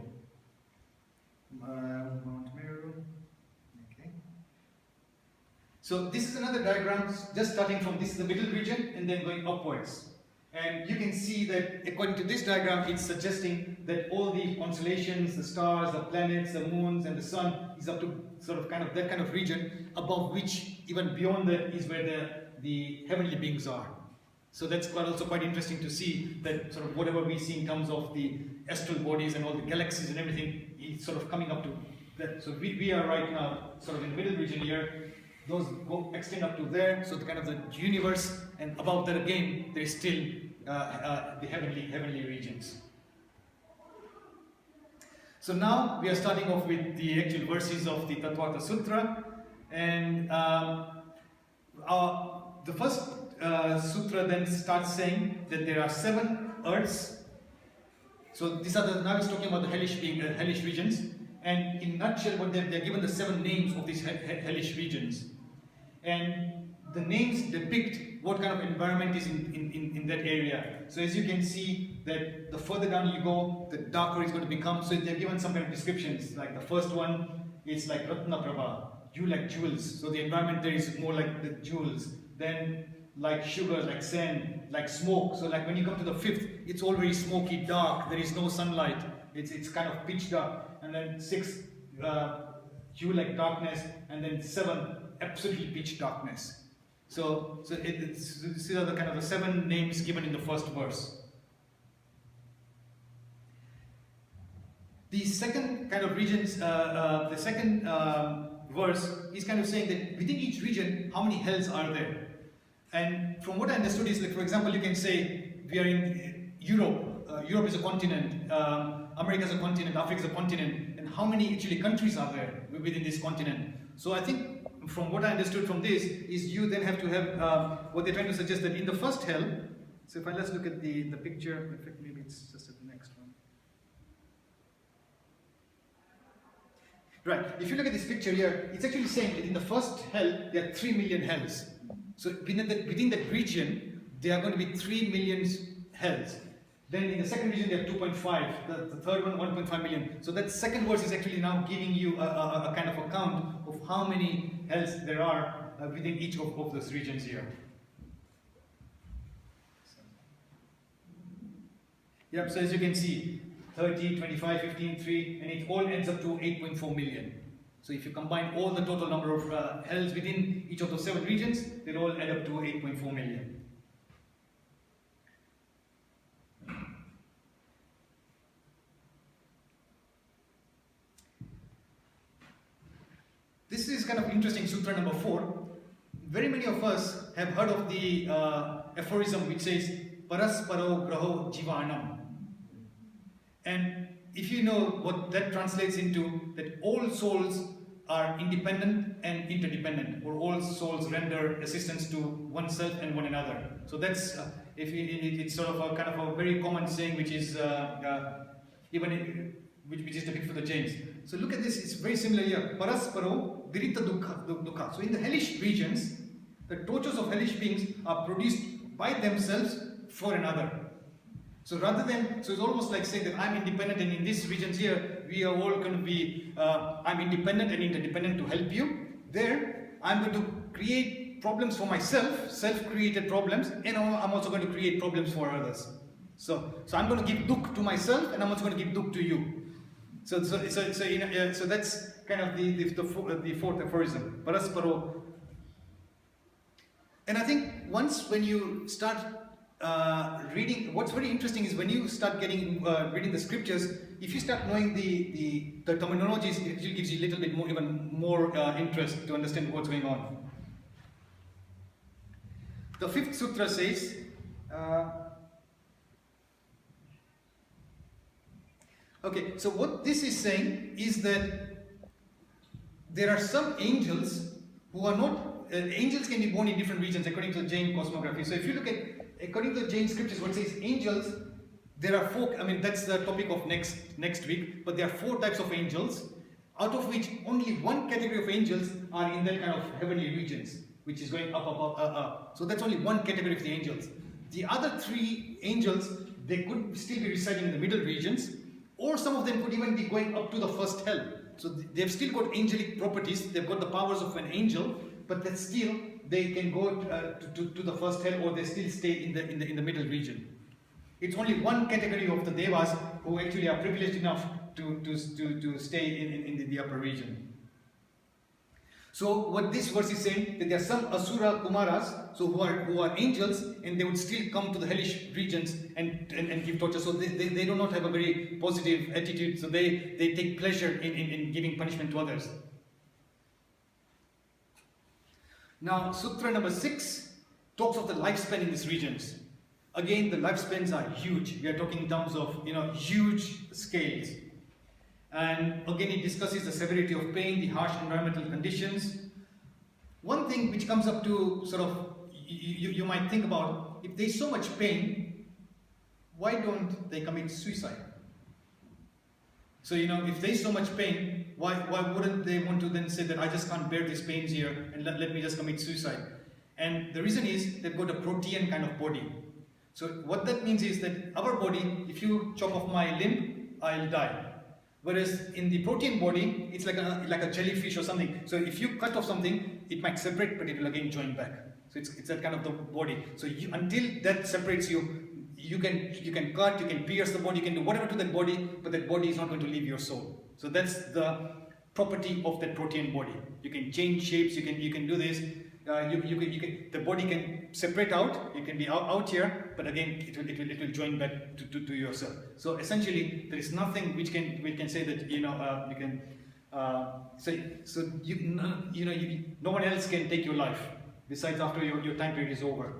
Mount Meru. Okay. So this is another diagram, just starting from this is the middle region and then going upwards. And you can see that according to this diagram, it's suggesting that all the constellations, the stars, the planets, the moons, and the sun is up to sort of kind of that kind of region, above which, even beyond that, is where the heavenly beings are. So that's also quite interesting to see that sort of whatever we see in terms of the astral bodies and all the galaxies and everything is sort of coming up to that. So we are right now sort of in the middle region here. Those extend up to there, so the kind of the universe, and above that again there is still the heavenly regions. So now we are starting off with the actual verses of the Tattvartha Sutra, and the first sutra then starts saying that there are 7 earths. So these are now he's talking about the hellish regions, and in a nutshell, what they're given the 7 names of these hellish regions, and the names depict what kind of environment is in that area. So as you can see, that the further down you go, the darker it's going to become. So they're given some kind of descriptions. Like the first one is like Ratna Prabha, you like jewels. So the environment there is more like the jewels. Then like sugar, like sand, like smoke. So like when you come to the 5th, it's all very smoky, dark. There is no sunlight. It's kind of pitch dark. And then 6, you like darkness. And then 7, absolutely pitch darkness. So these are the kind of the 7 names given in the first verse. The second kind of regions, the second verse is kind of saying that within each region, how many hells are there? And from what I understood is, like, for example, you can say we are in Europe, Europe is a continent, America is a continent, Africa is a continent, and how many actually countries are there within this continent. So I think from what I understood from this is you then have to have what they're trying to suggest that in the first hell. So if let's look at the picture. In fact, maybe it's just at the next one. Right. If you look at this picture here, it's actually saying that in the first hell there are 3 million hells. So within that region, there are going to be 3 million hells. Then in the second region, they have 2.5. The third one, 1.5 million. So that second verse is actually now giving you a kind of account of how many hells there are within each of those regions here. Yep, so as you can see, 30, 25, 15, 3, and it all ends up to 8.4 million. So if you combine all the total number of hells within each of those 7 regions, they'll all add up to 8.4 million. This is kind of interesting, Sutra number 4. Very many of us have heard of the aphorism which says, Parasparo Graho Jivanam. And if you know what that translates into, that all souls are independent and interdependent, or all souls render assistance to oneself and one another. So that's, it's sort of a kind of a very common saying which is which is depicted for the Jains. So look at this, it's very similar here. Parasparo Dirita Dukha. So in the hellish regions, the tortures of hellish beings are produced by themselves for another. So rather than, so it's almost like saying that I'm independent, and in these regions here, we are all going to be, I'm independent and interdependent to help you. There, I'm going to create problems for myself, self-created problems, and I'm also going to create problems for others. So I'm going to give dukh to myself, and I'm also going to give dukh to you. So that's kind of the fourth aphorism, Parasparo. And I think when you start reading, what's very interesting is when you start reading the scriptures, if you start knowing the terminologies, it actually gives you a little bit more, even more interest to understand what's going on. The 5th sutra says, okay, so what this is saying is that there are some angels who are not, angels can be born in different regions according to the Jain cosmography. So if you look at, according to the Jain scriptures, what it says angels, there are 4, I mean that's the topic of next week, but there are 4 types of angels, out of which only 1 category of angels are in that kind of heavenly regions, which is going up. So that's only 1 category of the angels. The other 3 angels, they could still be residing in the middle regions, or some of them could even be going up to the first hell. So they've still got angelic properties, they've got the powers of an angel, but that still they can go to the first hell, or they still stay in the middle region. It's only 1 category of the devas who actually are privileged enough to stay in the upper region. So what this verse is saying, that there are some Asura Kumaras, so who are angels, and they would still come to the hellish regions and give torture. So they do not have a very positive attitude, so they take pleasure in giving punishment to others. Now, Sutra number 6 talks of the lifespan in these regions. Again, the lifespans are huge. We are talking in terms of huge scales. And again, it discusses the severity of pain, the harsh environmental conditions. One thing which comes up to sort of, you might think about, if there's so much pain, why don't they commit suicide? So, if there's so much pain, why wouldn't they want to then say that I just can't bear these pains here and let me just commit suicide? And the reason is they've got a protean kind of body. So what that means is that our body, if you chop off my limb, I'll die. Whereas in the protean body, it's like a jellyfish or something. So if you cut off something, it might separate, but it will again join back. So it's that kind of the body. So until that separates you, you can cut, you can pierce the body, you can do whatever to that body, but that body is not going to leave your soul. So that's the property of that protean body. You can change shapes, you can do this. The body can separate out. You can be out here, but again, it will join back to yourself. So essentially, there is nothing we can say that you can say. So no one else can take your life besides after your time period is over.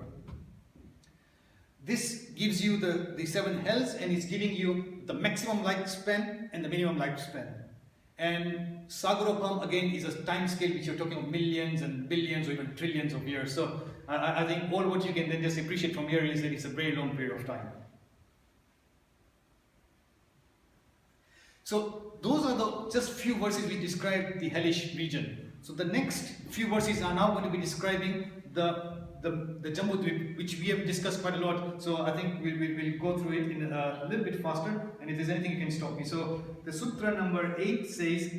This gives you the 7 hells, and it's giving you the maximum lifespan and the minimum lifespan. And Sagarapam again is a time scale which you're talking of millions and billions or even trillions of years. So I think all what you can then just appreciate from here is that it's a very long period of time. So those are the just few verses which describe the Hellish region. So the next few verses are now going to be describing the Jambudvip, which we have discussed quite a lot. So I think we'll go through it in a little bit faster, and if there's anything you can stop me. So the sutra number 8 says,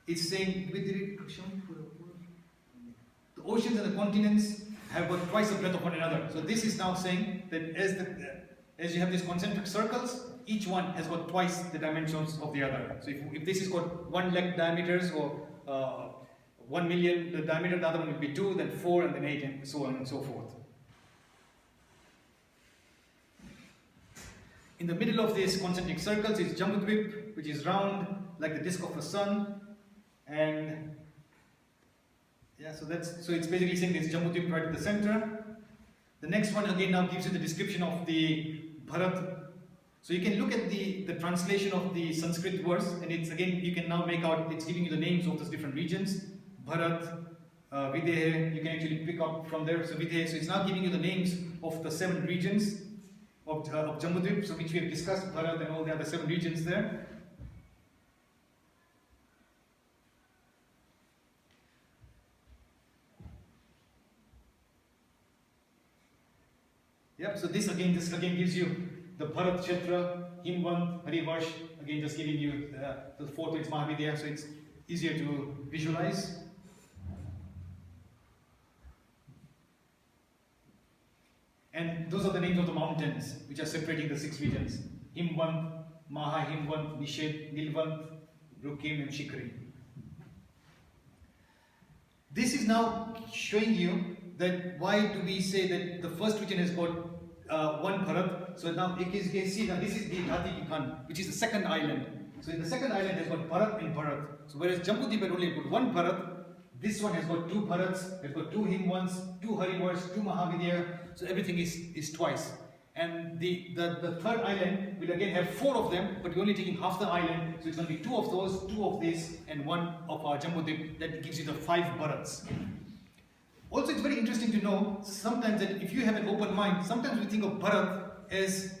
it's saying, the oceans and the continents have got twice the breadth of one another. So this is now saying that as you have these concentric circles, each one has got twice the dimensions of the other. So if this has got 1 lakh diameters or 1 million the diameter, the other one will be 2, then 4, and then 8, and so on and so forth. In the middle of these concentric circles is Jambudvip, which is round like the disk of the sun, and yeah, so it's basically saying there's Jambudvip right at the center. The next one again now gives you the description of the Bharat. So you can look at the translation of the Sanskrit verse, and it's again, you can now make out, it's giving you the names of those different regions. Bharat, Videha, you can actually pick up from there. So Videha, so it's now giving you the names of the 7 regions of Jambudvip, so which we have discussed, Bharat and all the other 7 regions there. Yep, so this again gives you the Bharat, Kshetra, Himvant, Harivarsh, again just giving you the 4 points Mahavidya, so it's easier to visualize. And those are the names of the mountains which are separating the 6 regions. Himvant, Maha, Himvant, Nished, Nilvant, Rukim, and Shikri. This is now showing you that why do we say that the first region has got 1 Bharat. So now you can see that this is the Dhati Khan, which is the second island. So in the second island has got Bharat and Bharat. So whereas Jambudvip had only got 1 Bharat, this one has got 2 Bharats, has got 2 Himvants, 2 Harivarsh, 2 Mahavidya. So everything is twice. And the third island will again have 4 of them, but you're only taking half the island. So it's going to be 2 of those, 2 of this, and 1 of our Jambudvip. That gives you the 5 Bharats. Also, it's very interesting to know sometimes that if you have an open mind, sometimes we think of Bharat as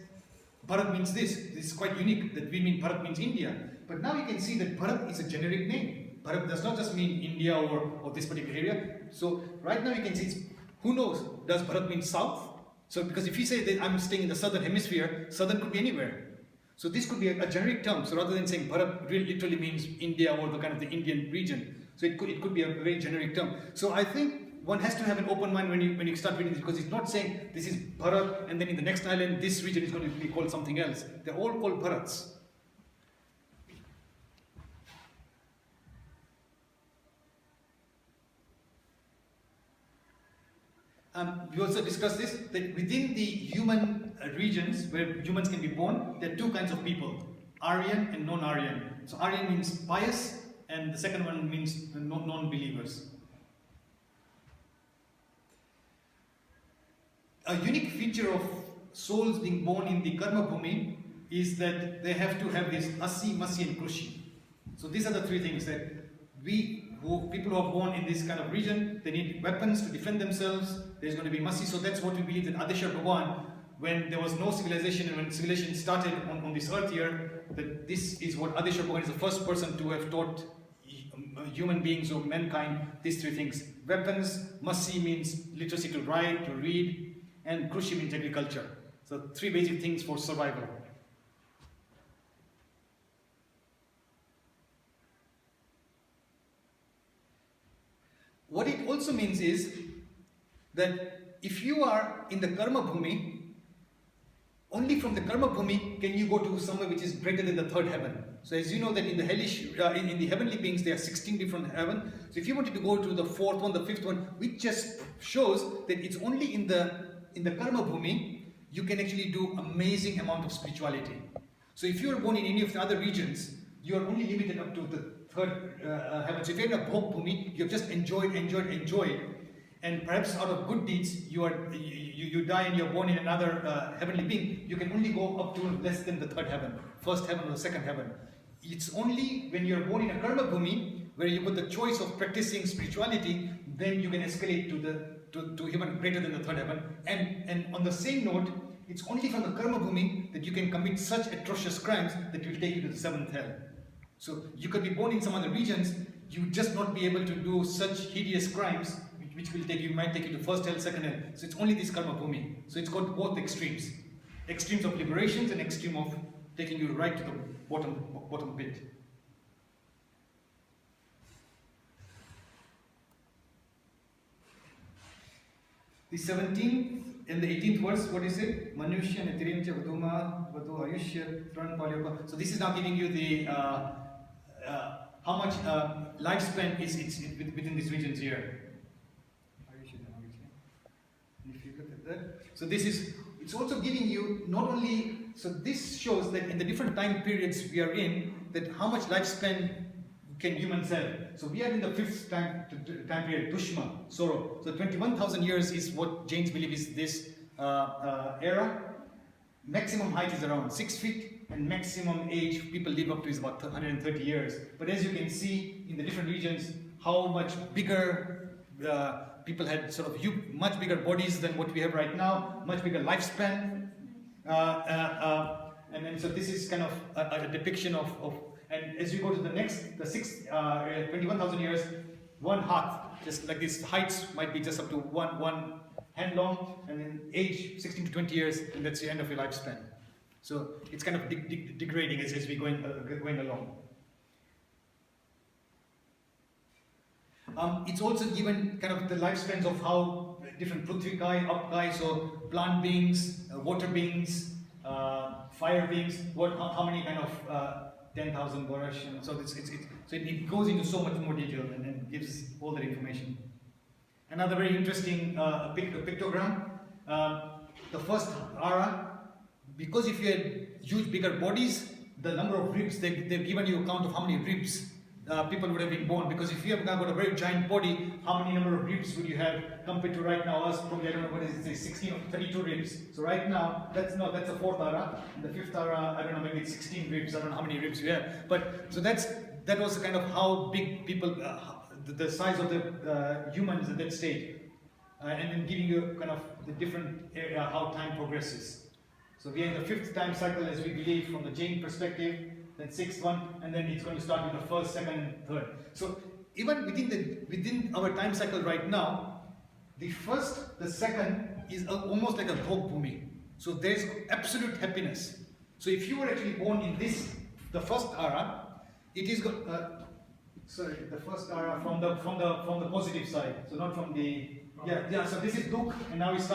Bharat means this. This is quite unique that we mean Bharat means India. But now you can see that Bharat is a generic name. Bharat does not just mean India or this particular area. So right now you can see, who knows, does Bharat mean south? So because if you say that I'm staying in the southern hemisphere, southern could be anywhere. So this could be a generic term. So rather than saying Bharat really literally means India or the kind of the Indian region. So it could be a very generic term. So I think one has to have an open mind when you start reading this, because it's not saying this is Bharat and then in the next island this region is going to be called something else. They're all called Bharats. We also discussed this, that within the human regions where humans can be born, there are 2 kinds of people, Aryan and non-Aryan. So Aryan means pious, and the second one means non-believers. A unique feature of souls being born in the karma bhumi is that they have to have this asi, masi, and krushi. So these are the 3 things that people who are born in this kind of region, they need weapons to defend themselves. There's going to be masi, so that's what we believe that Adishar Bhagwan, when there was no civilization and when civilization started on this earth here, that this is what Adishar Bhagwan is the first person to have taught human beings or mankind these 3 things. Weapons, masi means literacy, to write, to read, and krushi means agriculture. So 3 basic things for survival. What it also means is that if you are in the karma bhumi, only from the karma bhumi can you go to somewhere which is greater than the 3rd heaven. So as you know that in the hellish, in the heavenly beings, there are 16 different heavens. So if you wanted to go to the 4th one, the 5th one, which just shows that it's only in the karma bhumi you can actually do amazing amount of spirituality. So if you are born in any of the other regions, you are only limited up to the 3rd heaven. So if you're in a bhog bhumi, you have just enjoyed. And perhaps out of good deeds, you die and you're born in another heavenly being, you can only go up to less than the third heaven, first heaven or the second heaven. It's only when you're born in a karma bhumi, where you got the choice of practicing spirituality, then you can escalate to heaven greater than the third heaven. And on the same note, it's only from the karma bhumi that you can commit such atrocious crimes that will take you to the seventh hell. So you could be born in some other regions, you would just not be able to do such hideous crimes, which might take you to first hell, second hell. So it's only this karma bhumi. So it's got both extremes. Extremes of liberations and extreme of taking you right to the bottom pit. The 17th and the 18th verse, what is it? Manushya netirincha vaduma vadu ayushya tran palyopa. So this is now giving you the how much lifespan is within these regions here. If you look at that, so it's also giving you not only, so this shows that in the different time periods we are in, that how much lifespan can humans have. So we are in the fifth time period, Tushma, sorrow. So 21,000 years is what Jains believe is this era. Maximum height is around 6 feet, and maximum age people live up to is about 130 years. But as you can see in the different regions, how much bigger people had sort of much bigger bodies than what we have right now, much bigger lifespan. And then so this is kind of a depiction of and as you go to the next, the sixth, 21,000 years, one hath, just like these heights might be just up to one hand long, and then age 16 to 20 years, and that's the end of your lifespan. So it's kind of degrading as we're going along. It's also given kind of the lifespans of how different Prithvikai, Apkai, so plant beings, water beings, fire beings, how many kind of 10,000 Borash, and so it goes into so much more detail and gives all that information. Another very interesting pictogram. The first ara, because if you had huge bigger bodies, the number of ribs, they've given you a count of how many ribs people would have been born. Because if you have now got a very giant body, how many number of ribs would you have compared to right now us? Probably, I don't know, what is it, say 16 or 32 ribs. So right now, that's the fourth ara. And the fifth ara, I don't know, maybe it's 16 ribs. I don't know how many ribs we have. But so that was kind of how big people, the size of the humans at that stage. And then giving you kind of the different area, how time progresses. So we are in the fifth time cycle, as we believe, from the Jain perspective. Then sixth one, and then it's going to start with the first, second, and third. So even within our time cycle right now, the first, the second is almost like a bhog bhumi. So there's absolute happiness. So if you were actually born in the first ara, it is the first ara from the positive side. So not from the So this is dukh, and now its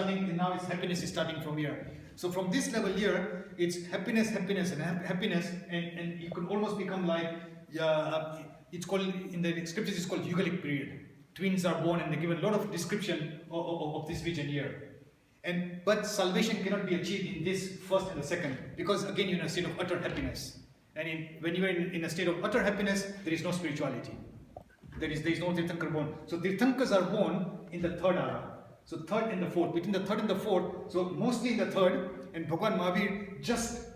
happiness is starting from here. So from this level here, it's happiness, and you could almost become like, it's called, in the scriptures, it's called Yugalic period. Twins are born and they give a lot of description of this region here. But salvation cannot be achieved in this first and the second, because again you're in a state of utter happiness. And when you are in a state of utter happiness, there is no spirituality. There is no Tirthankar born. So Tirthankas are born in the third ara. So third and the fourth, between the third and the fourth, so mostly in the third, and Bhagwan Mahavirya just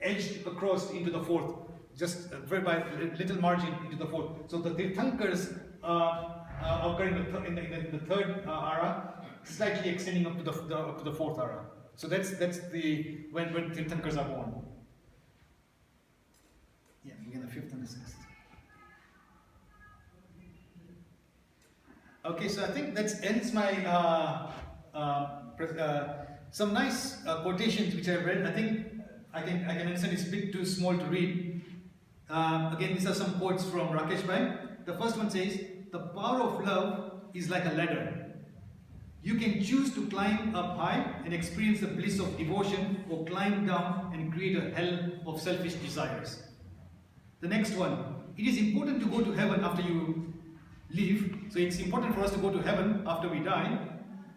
edged across into the fourth, just very by little margin into the fourth. So the Tirthankars occur in the third ara, slightly extending up to the fourth ara. So that's the when Tirthankars are born. Yeah, again the fifth and the sixth. Okay, so I think that ends my some nice quotations which I've read. I think I can understand it's a bit too small to read. Again, these are some quotes from Rakesh Bhai. The first one says, "The power of love is like a ladder. You can choose to climb up high and experience the bliss of devotion, or climb down and create a hell of selfish desires." The next one, "It is important to go to heaven after you leave." So it's important for us to go to heaven after we die,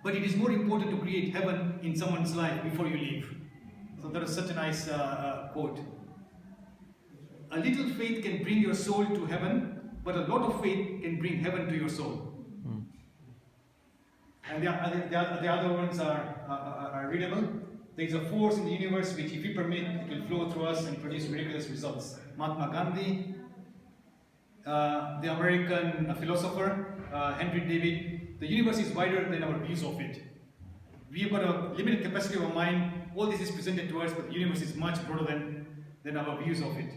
but it is more important to create heaven in someone's life before you leave. So that is such a nice quote. "A little faith can bring your soul to heaven, but a lot of faith can bring heaven to your soul." And the other ones are readable. There is a force in the universe which, if we permit, it will flow through us and produce miraculous results. Mahatma Gandhi, the American philosopher Henry David. The universe is wider than our views of it. We've got a limited capacity of our mind. All this is presented to us, but the universe is much broader than our views of it.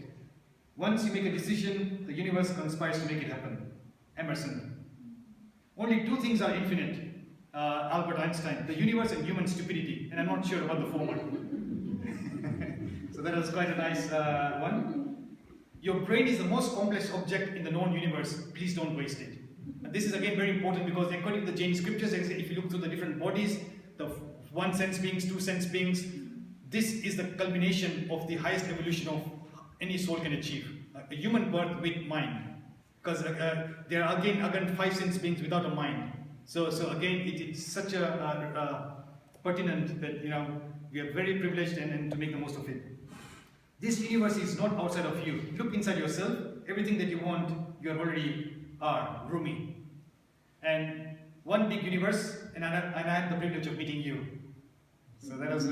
Once you make a decision, the universe conspires to make it happen. Emerson. Only two things are infinite. Albert Einstein, the universe and human stupidity, and I'm not sure about the former. So that was quite a nice one. Your brain is the most complex object in the known universe. Please don't waste it. And this is again very important because according to the Jain scriptures, if you look through the different bodies, the one sense beings, two sense beings, this is the culmination of the highest evolution of any soul can achieve. A human birth with mind. Because there are again five sense beings without a mind. So again, it's such a pertinent that we are very privileged and to make the most of it. This universe is not outside of you. Look inside yourself. Everything that you want, you already are. Rumi. And one big universe, and I had the privilege of meeting you. So that was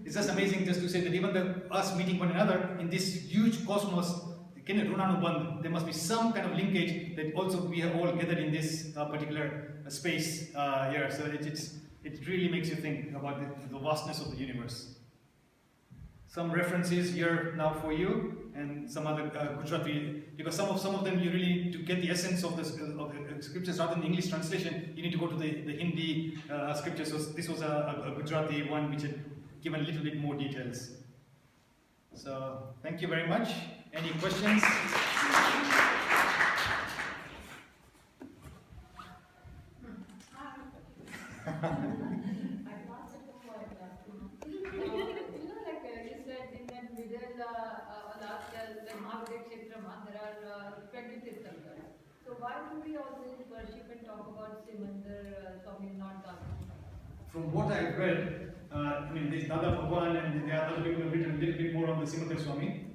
it's just amazing just to say that even us meeting one another in this huge cosmos. There must be some kind of linkage that also we have all gathered in this particular space here. So it really makes you think about the vastness of the universe. Some references here now for you, and some other Gujarati, because some of them you really need to get the essence of the scriptures rather than the English translation. You need to go to the Hindi scriptures. So this was a Gujarati one which had given a little bit more details. So thank you very much. Any questions? You said in that middle, last the Mahavidya kshetra, there are 20 Tirthankars. So why do we always worship and talk about Simandar Swami, not Dada? From what I've read, there's Dada Bhagwan and there are other people who have written a little bit more on the Simandar Swami.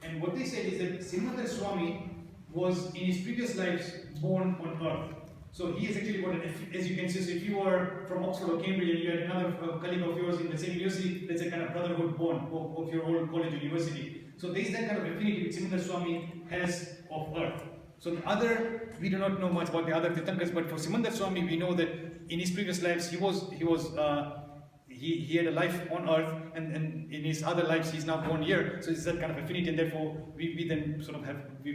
And what they said is that Simandar Swami was in his previous lives born on earth. So he is actually born, as you can see, so if you are from Oxford or Cambridge and you had another colleague of yours in the same university, that's a kind of brotherhood bond of your old college or university. So there is that kind of affinity which Simandar Swami has of earth. So the other, we do not know much about the other Tirthankars, but for Simandar Swami we know that in his previous lives he had a life on earth, and in his other lives he's now born here. So it's that kind of affinity, and therefore we then sort of we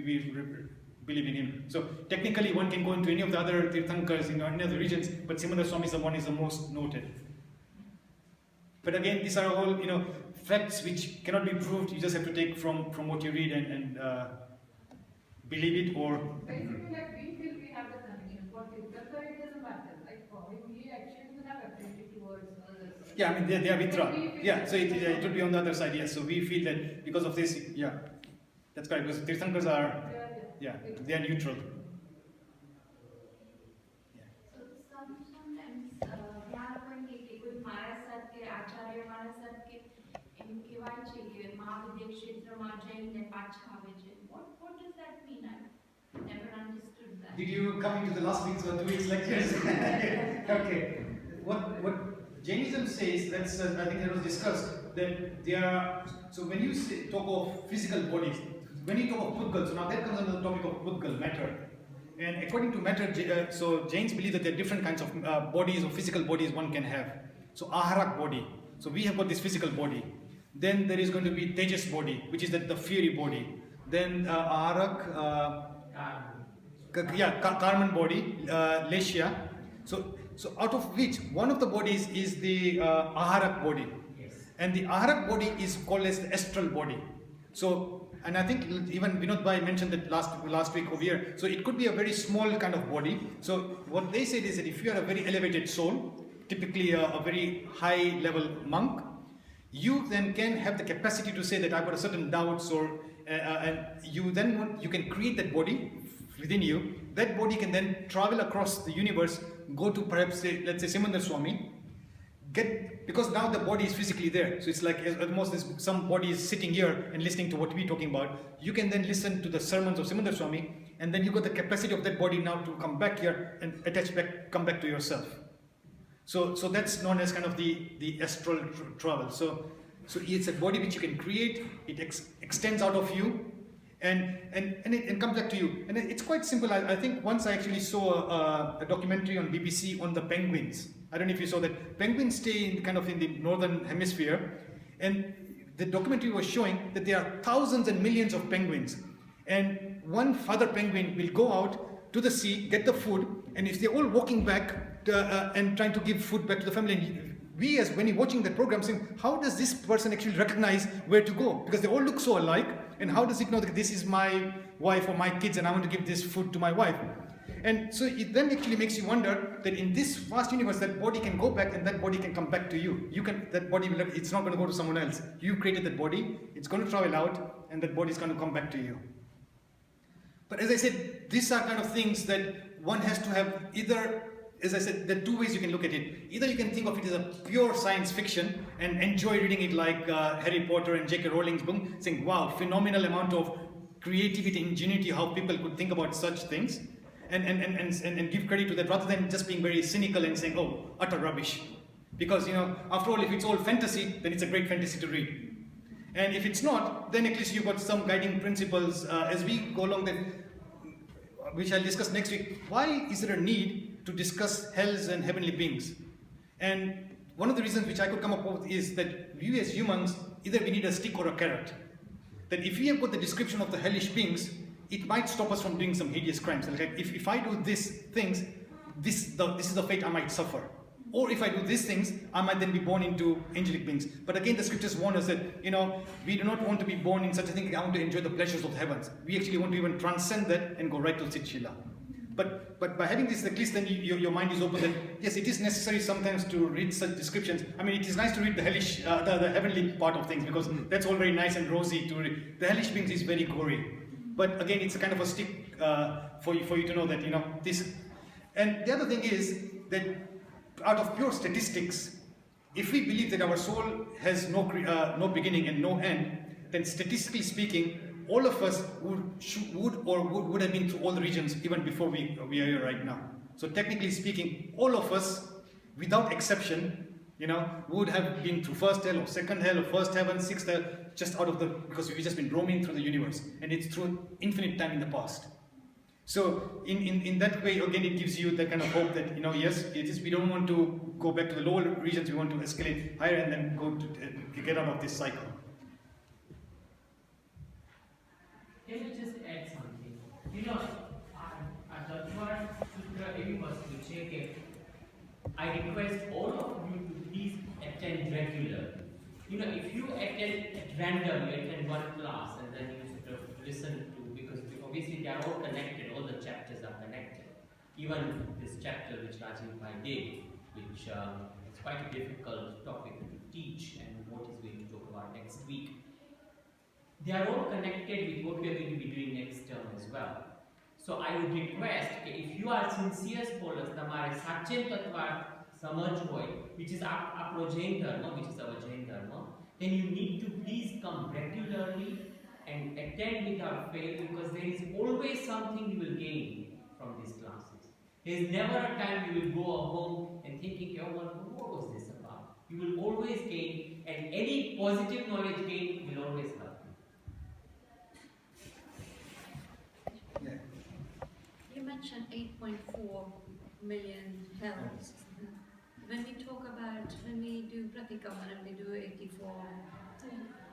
believe in him. So technically one can go into any of the other Tirthankars in any other regions, but Simandar Swami is the most noted. But again, these are all facts which cannot be proved. You just have to take from what you read and believe it or. Basically, like we feel we have the connection. For Tirthankar, it doesn't matter. Like for him, he actually will have affinity towards others. Yeah, they are Mitra. Yeah, so it would be on the other side. Yes, so we feel that because of this. Yeah, that's correct. Because Tirthankars are. Yeah, they are neutral. So sometimes ત્યાં પણ કે કોઈ મારા સાથ કે આચાર્ય મારા સાથ કે એમ કહેવાય છે કે મહાવિદ્ય ક્ષેત્રમાં જઈને પાછા આવે છે. What does that mean? I never understood that. Did you come into the last week's or 2 weeks lectures? Okay. What Jainism says, that's I think that was discussed, that they are, so when you talk of physical bodies, when you talk of Pudgal, so now that comes under the topic of Pudgal, matter. And according to matter, so Jains believe that there are different kinds of bodies or physical bodies one can have. So Aharak body, so we have got this physical body. Then there is going to be Tejas body, which is the fiery body. Then Aharak, Karman body, Leshya. So out of which one of the bodies is the Aharak body. Yes. And the Aharak body is called as the astral body. So, and I think even Vinod Bhai mentioned that last week over here. So it could be a very small kind of body. So what they said is that if you are a very elevated soul, typically a very high level monk, you then can have the capacity to say that I've got a certain doubts, or and you can create that body within you. That body can then travel across the universe, go to perhaps let's say Simandar Swami, because now the body is physically there. So it's like almost some body is sitting here and listening to what we're talking about. You can then listen to the sermons of Simandar Swami, and then you got the capacity of that body now to come back here and come back to yourself. So that's known as kind of the astral travel. So it's a body which you can create. It extends out of you, and it comes back to you. And it's quite simple. I think once I actually saw a documentary on BBC on the penguins. I don't know if you saw that. Penguins stay in kind of in the northern hemisphere, and the documentary was showing that there are thousands and millions of penguins, and one father penguin will go out to the sea, get the food, and if they're all walking back and trying to give food back to the family, and we as when you're watching the program saying, how does this person actually recognize where to go? Because they all look so alike, and how does it know that this is my wife or my kids and I want to give this food to my wife? And so it then actually makes you wonder that in this vast universe, that body can go back and that body can come back to you. That body will, it's not going to go to someone else. You created that body, it's going to travel out, and that body is going to come back to you. But as I said, these are kind of things that one has to have either, as I said, there are two ways you can look at it. Either you can think of it as a pure science fiction and enjoy reading it like Harry Potter and J.K. Rowling's book, saying, wow, phenomenal amount of creativity, ingenuity, how people could think about such things. And give credit to that rather than just being very cynical and saying, oh, utter rubbish. Because, after all, if it's all fantasy, then it's a great fantasy to read. And if it's not, then at least you've got some guiding principles as we go along, which I'll discuss next week. Why is there a need to discuss hells and heavenly beings? And one of the reasons which I could come up with is that we as humans, either we need a stick or a carrot. That if we have got the description of the hellish beings, it might stop us from doing some hideous crimes. Like if I do these things, this is the fate I might suffer. Or if I do these things, I might then be born into angelic beings. But again, the scriptures warn us that, we do not want to be born in such a thing. I want to enjoy the pleasures of the heavens. We actually want to even transcend that and go right to Sitshila. But by having this, at least then your mind is open that, yes, it is necessary sometimes to read such descriptions. I mean, it is nice to read the hellish, the heavenly part of things, because that's all very nice and rosy to read. The hellish beings is very gory. But again, it's a kind of a stick for you to know that, this. And the other thing is that out of pure statistics, if we believe that our soul has no beginning and no end, then statistically speaking, all of us would have been through all the regions even before we are here right now. So technically speaking, all of us, without exception, would have been through first hell or second hell or first heaven, sixth hell, just because we've just been roaming through the universe, and it's through infinite time in the past. So in that way, again, it gives you that kind of hope that, yes, it is, we don't want to go back to the lower regions, we want to escalate higher and then go to get out of this cycle. Can you just add something? At Tattvartha Sutra University, check it. I request all of you to please attend regularly. If you attend at random, you attend one class and then you sort of listen to, because obviously they are all connected, all the chapters are connected. Even this chapter which Rajeev did, which is quite a difficult topic to teach and what he's going to talk about next week. They are all connected with what we are going to be doing next term as well. So I would request, if you are sincere scholars, તમારે સાચે તત્વાર્થ સમજ હોય, which is આપણો Jain dharma, which is our Jain dharma, then you need to please come regularly and attend with our faith, because there is always something you will gain from these classes. There is never a time you will go home and thinking, what was this about? You will always gain, and any positive knowledge gain will always help. You mentioned 8.4 million hells. When we do Pratikam and we do 84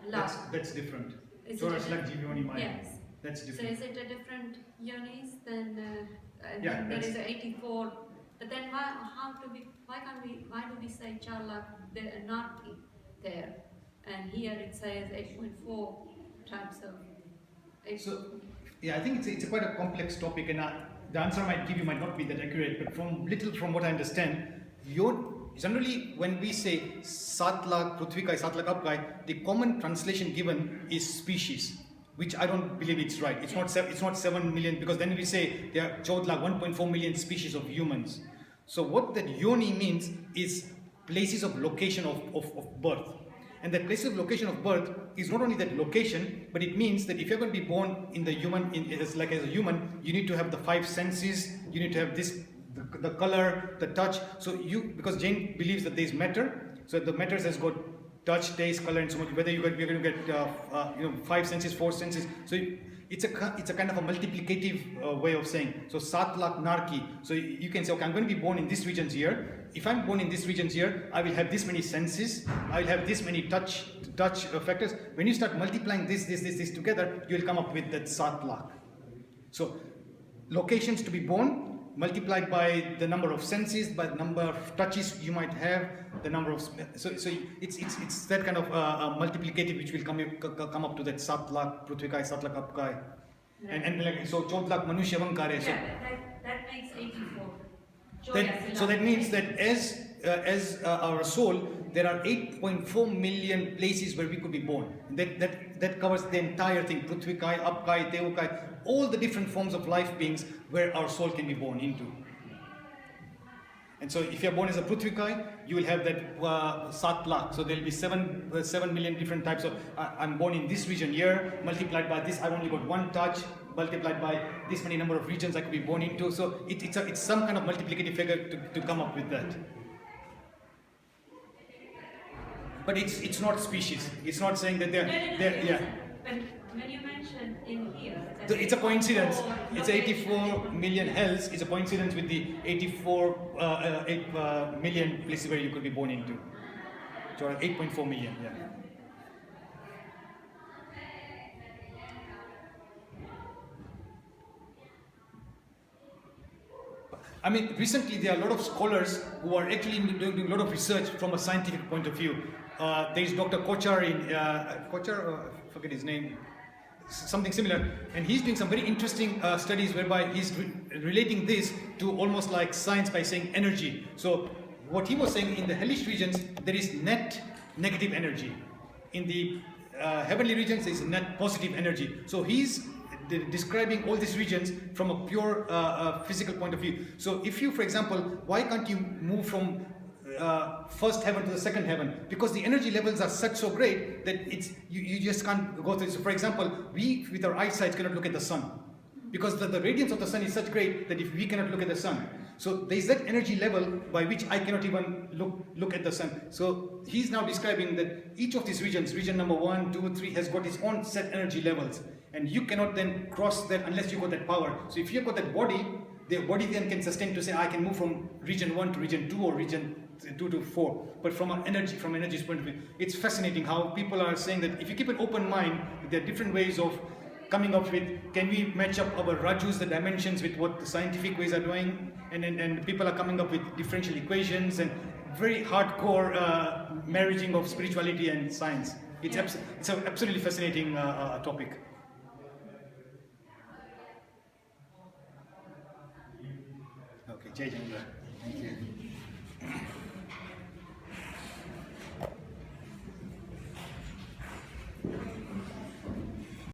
lakhs. That's different. So it's like Jivoni Maya. Yes. That's So different. is it a different yonis than Yeah, there that's- is a 84? But then why do we say 4 lakh? They are not there, and here it says 8.4 types of. So, yeah, I think it's quite a complex topic, and the answer I might give you might not be that accurate, but from what I understand, generally when we say Sat lakh Prithvi kai, Sat lakh up kai, the common translation given is species, which I don't believe it's right. It's not 7 million, because then we say there are 14 lakh, 1.4 million species of humans. So what that yoni means is places of location of birth. And that place of location of birth is not only that location, but it means that if you're going to be born in the human, as a human, you need to have the 5 senses, you need to have this the color, the touch. So because Jain believes that there is matter, so the matter has got touch, taste, color, and so much. Whether you're going to get 5 senses, 4 senses. So it's a kind of a multiplicative way of saying. So Sat Lakh Narki. So you can say, okay, I'm going to be born in this regions here. If I'm born in this regions here, I will have this many senses. I will have this many touch factors. When you start multiplying this together, you will come up with that Sat Lakh. So locations to be born multiplied by the number of senses, by the number of touches you might have, the number of so it's that kind of multiplicative which will come up to that Sat Lakh Prithvikai, Sat Lakh Apkai, and like so 14 lakh Manushya Vankare. So that makes 84. so that means that as our soul, there are 8.4 million places where we could be born. That covers the entire thing: Prithvikai, Apkai, Devukai, all the different forms of life beings where our soul can be born into. And so, if you are born as a Prithvikai, you will have that Sat Lakh. So there will be 7 million different types of. I'm born in this region here, multiplied by this. I've only got one touch, multiplied by this many number of regions I could be born into. So it's some kind of multiplicative figure to come up with that. But it's not species. It's not saying that they're yeah. But when you mentioned in here, So it's a coincidence. It's 84 million hells. It's a coincidence with the 8 million places where you could be born into. So 8.4 million, yeah. I mean, recently there are a lot of scholars who are actually doing a lot of research from a scientific point of view. There is Dr. Kochar I forget his name, something similar, and he's doing some very interesting studies whereby he's relating this to almost like science by saying energy. So what he was saying, in the hellish regions there is net negative energy, in the heavenly regions there is net positive energy. So he's describing all these regions from a pure physical point of view. So if you, for example, why can't you move from first heaven to the second heaven? Because the energy levels are so great that you just can't go through. So for example, we with our eyesight cannot look at the sun, because the radiance of the sun is such great that if we cannot look at the sun, so there is that energy level by which I cannot even look at the sun. So he's now describing that each of these regions, region number 1, 2, 3, has got its own set energy levels, and you cannot then cross that unless you got that power. So if you've got that body, the body then can sustain to say, I can move from region 1 to region 2 or region 2 to 4. But from an energy point of view, it's fascinating how people are saying that if you keep an open mind, there are different ways of coming up with, can we match up our Rajus, the dimensions, with what the scientific ways are doing, and people are coming up with differential equations and very hardcore marrying of spirituality and science. It's an absolutely fascinating topic. Okay, Jai Jain. Thank you.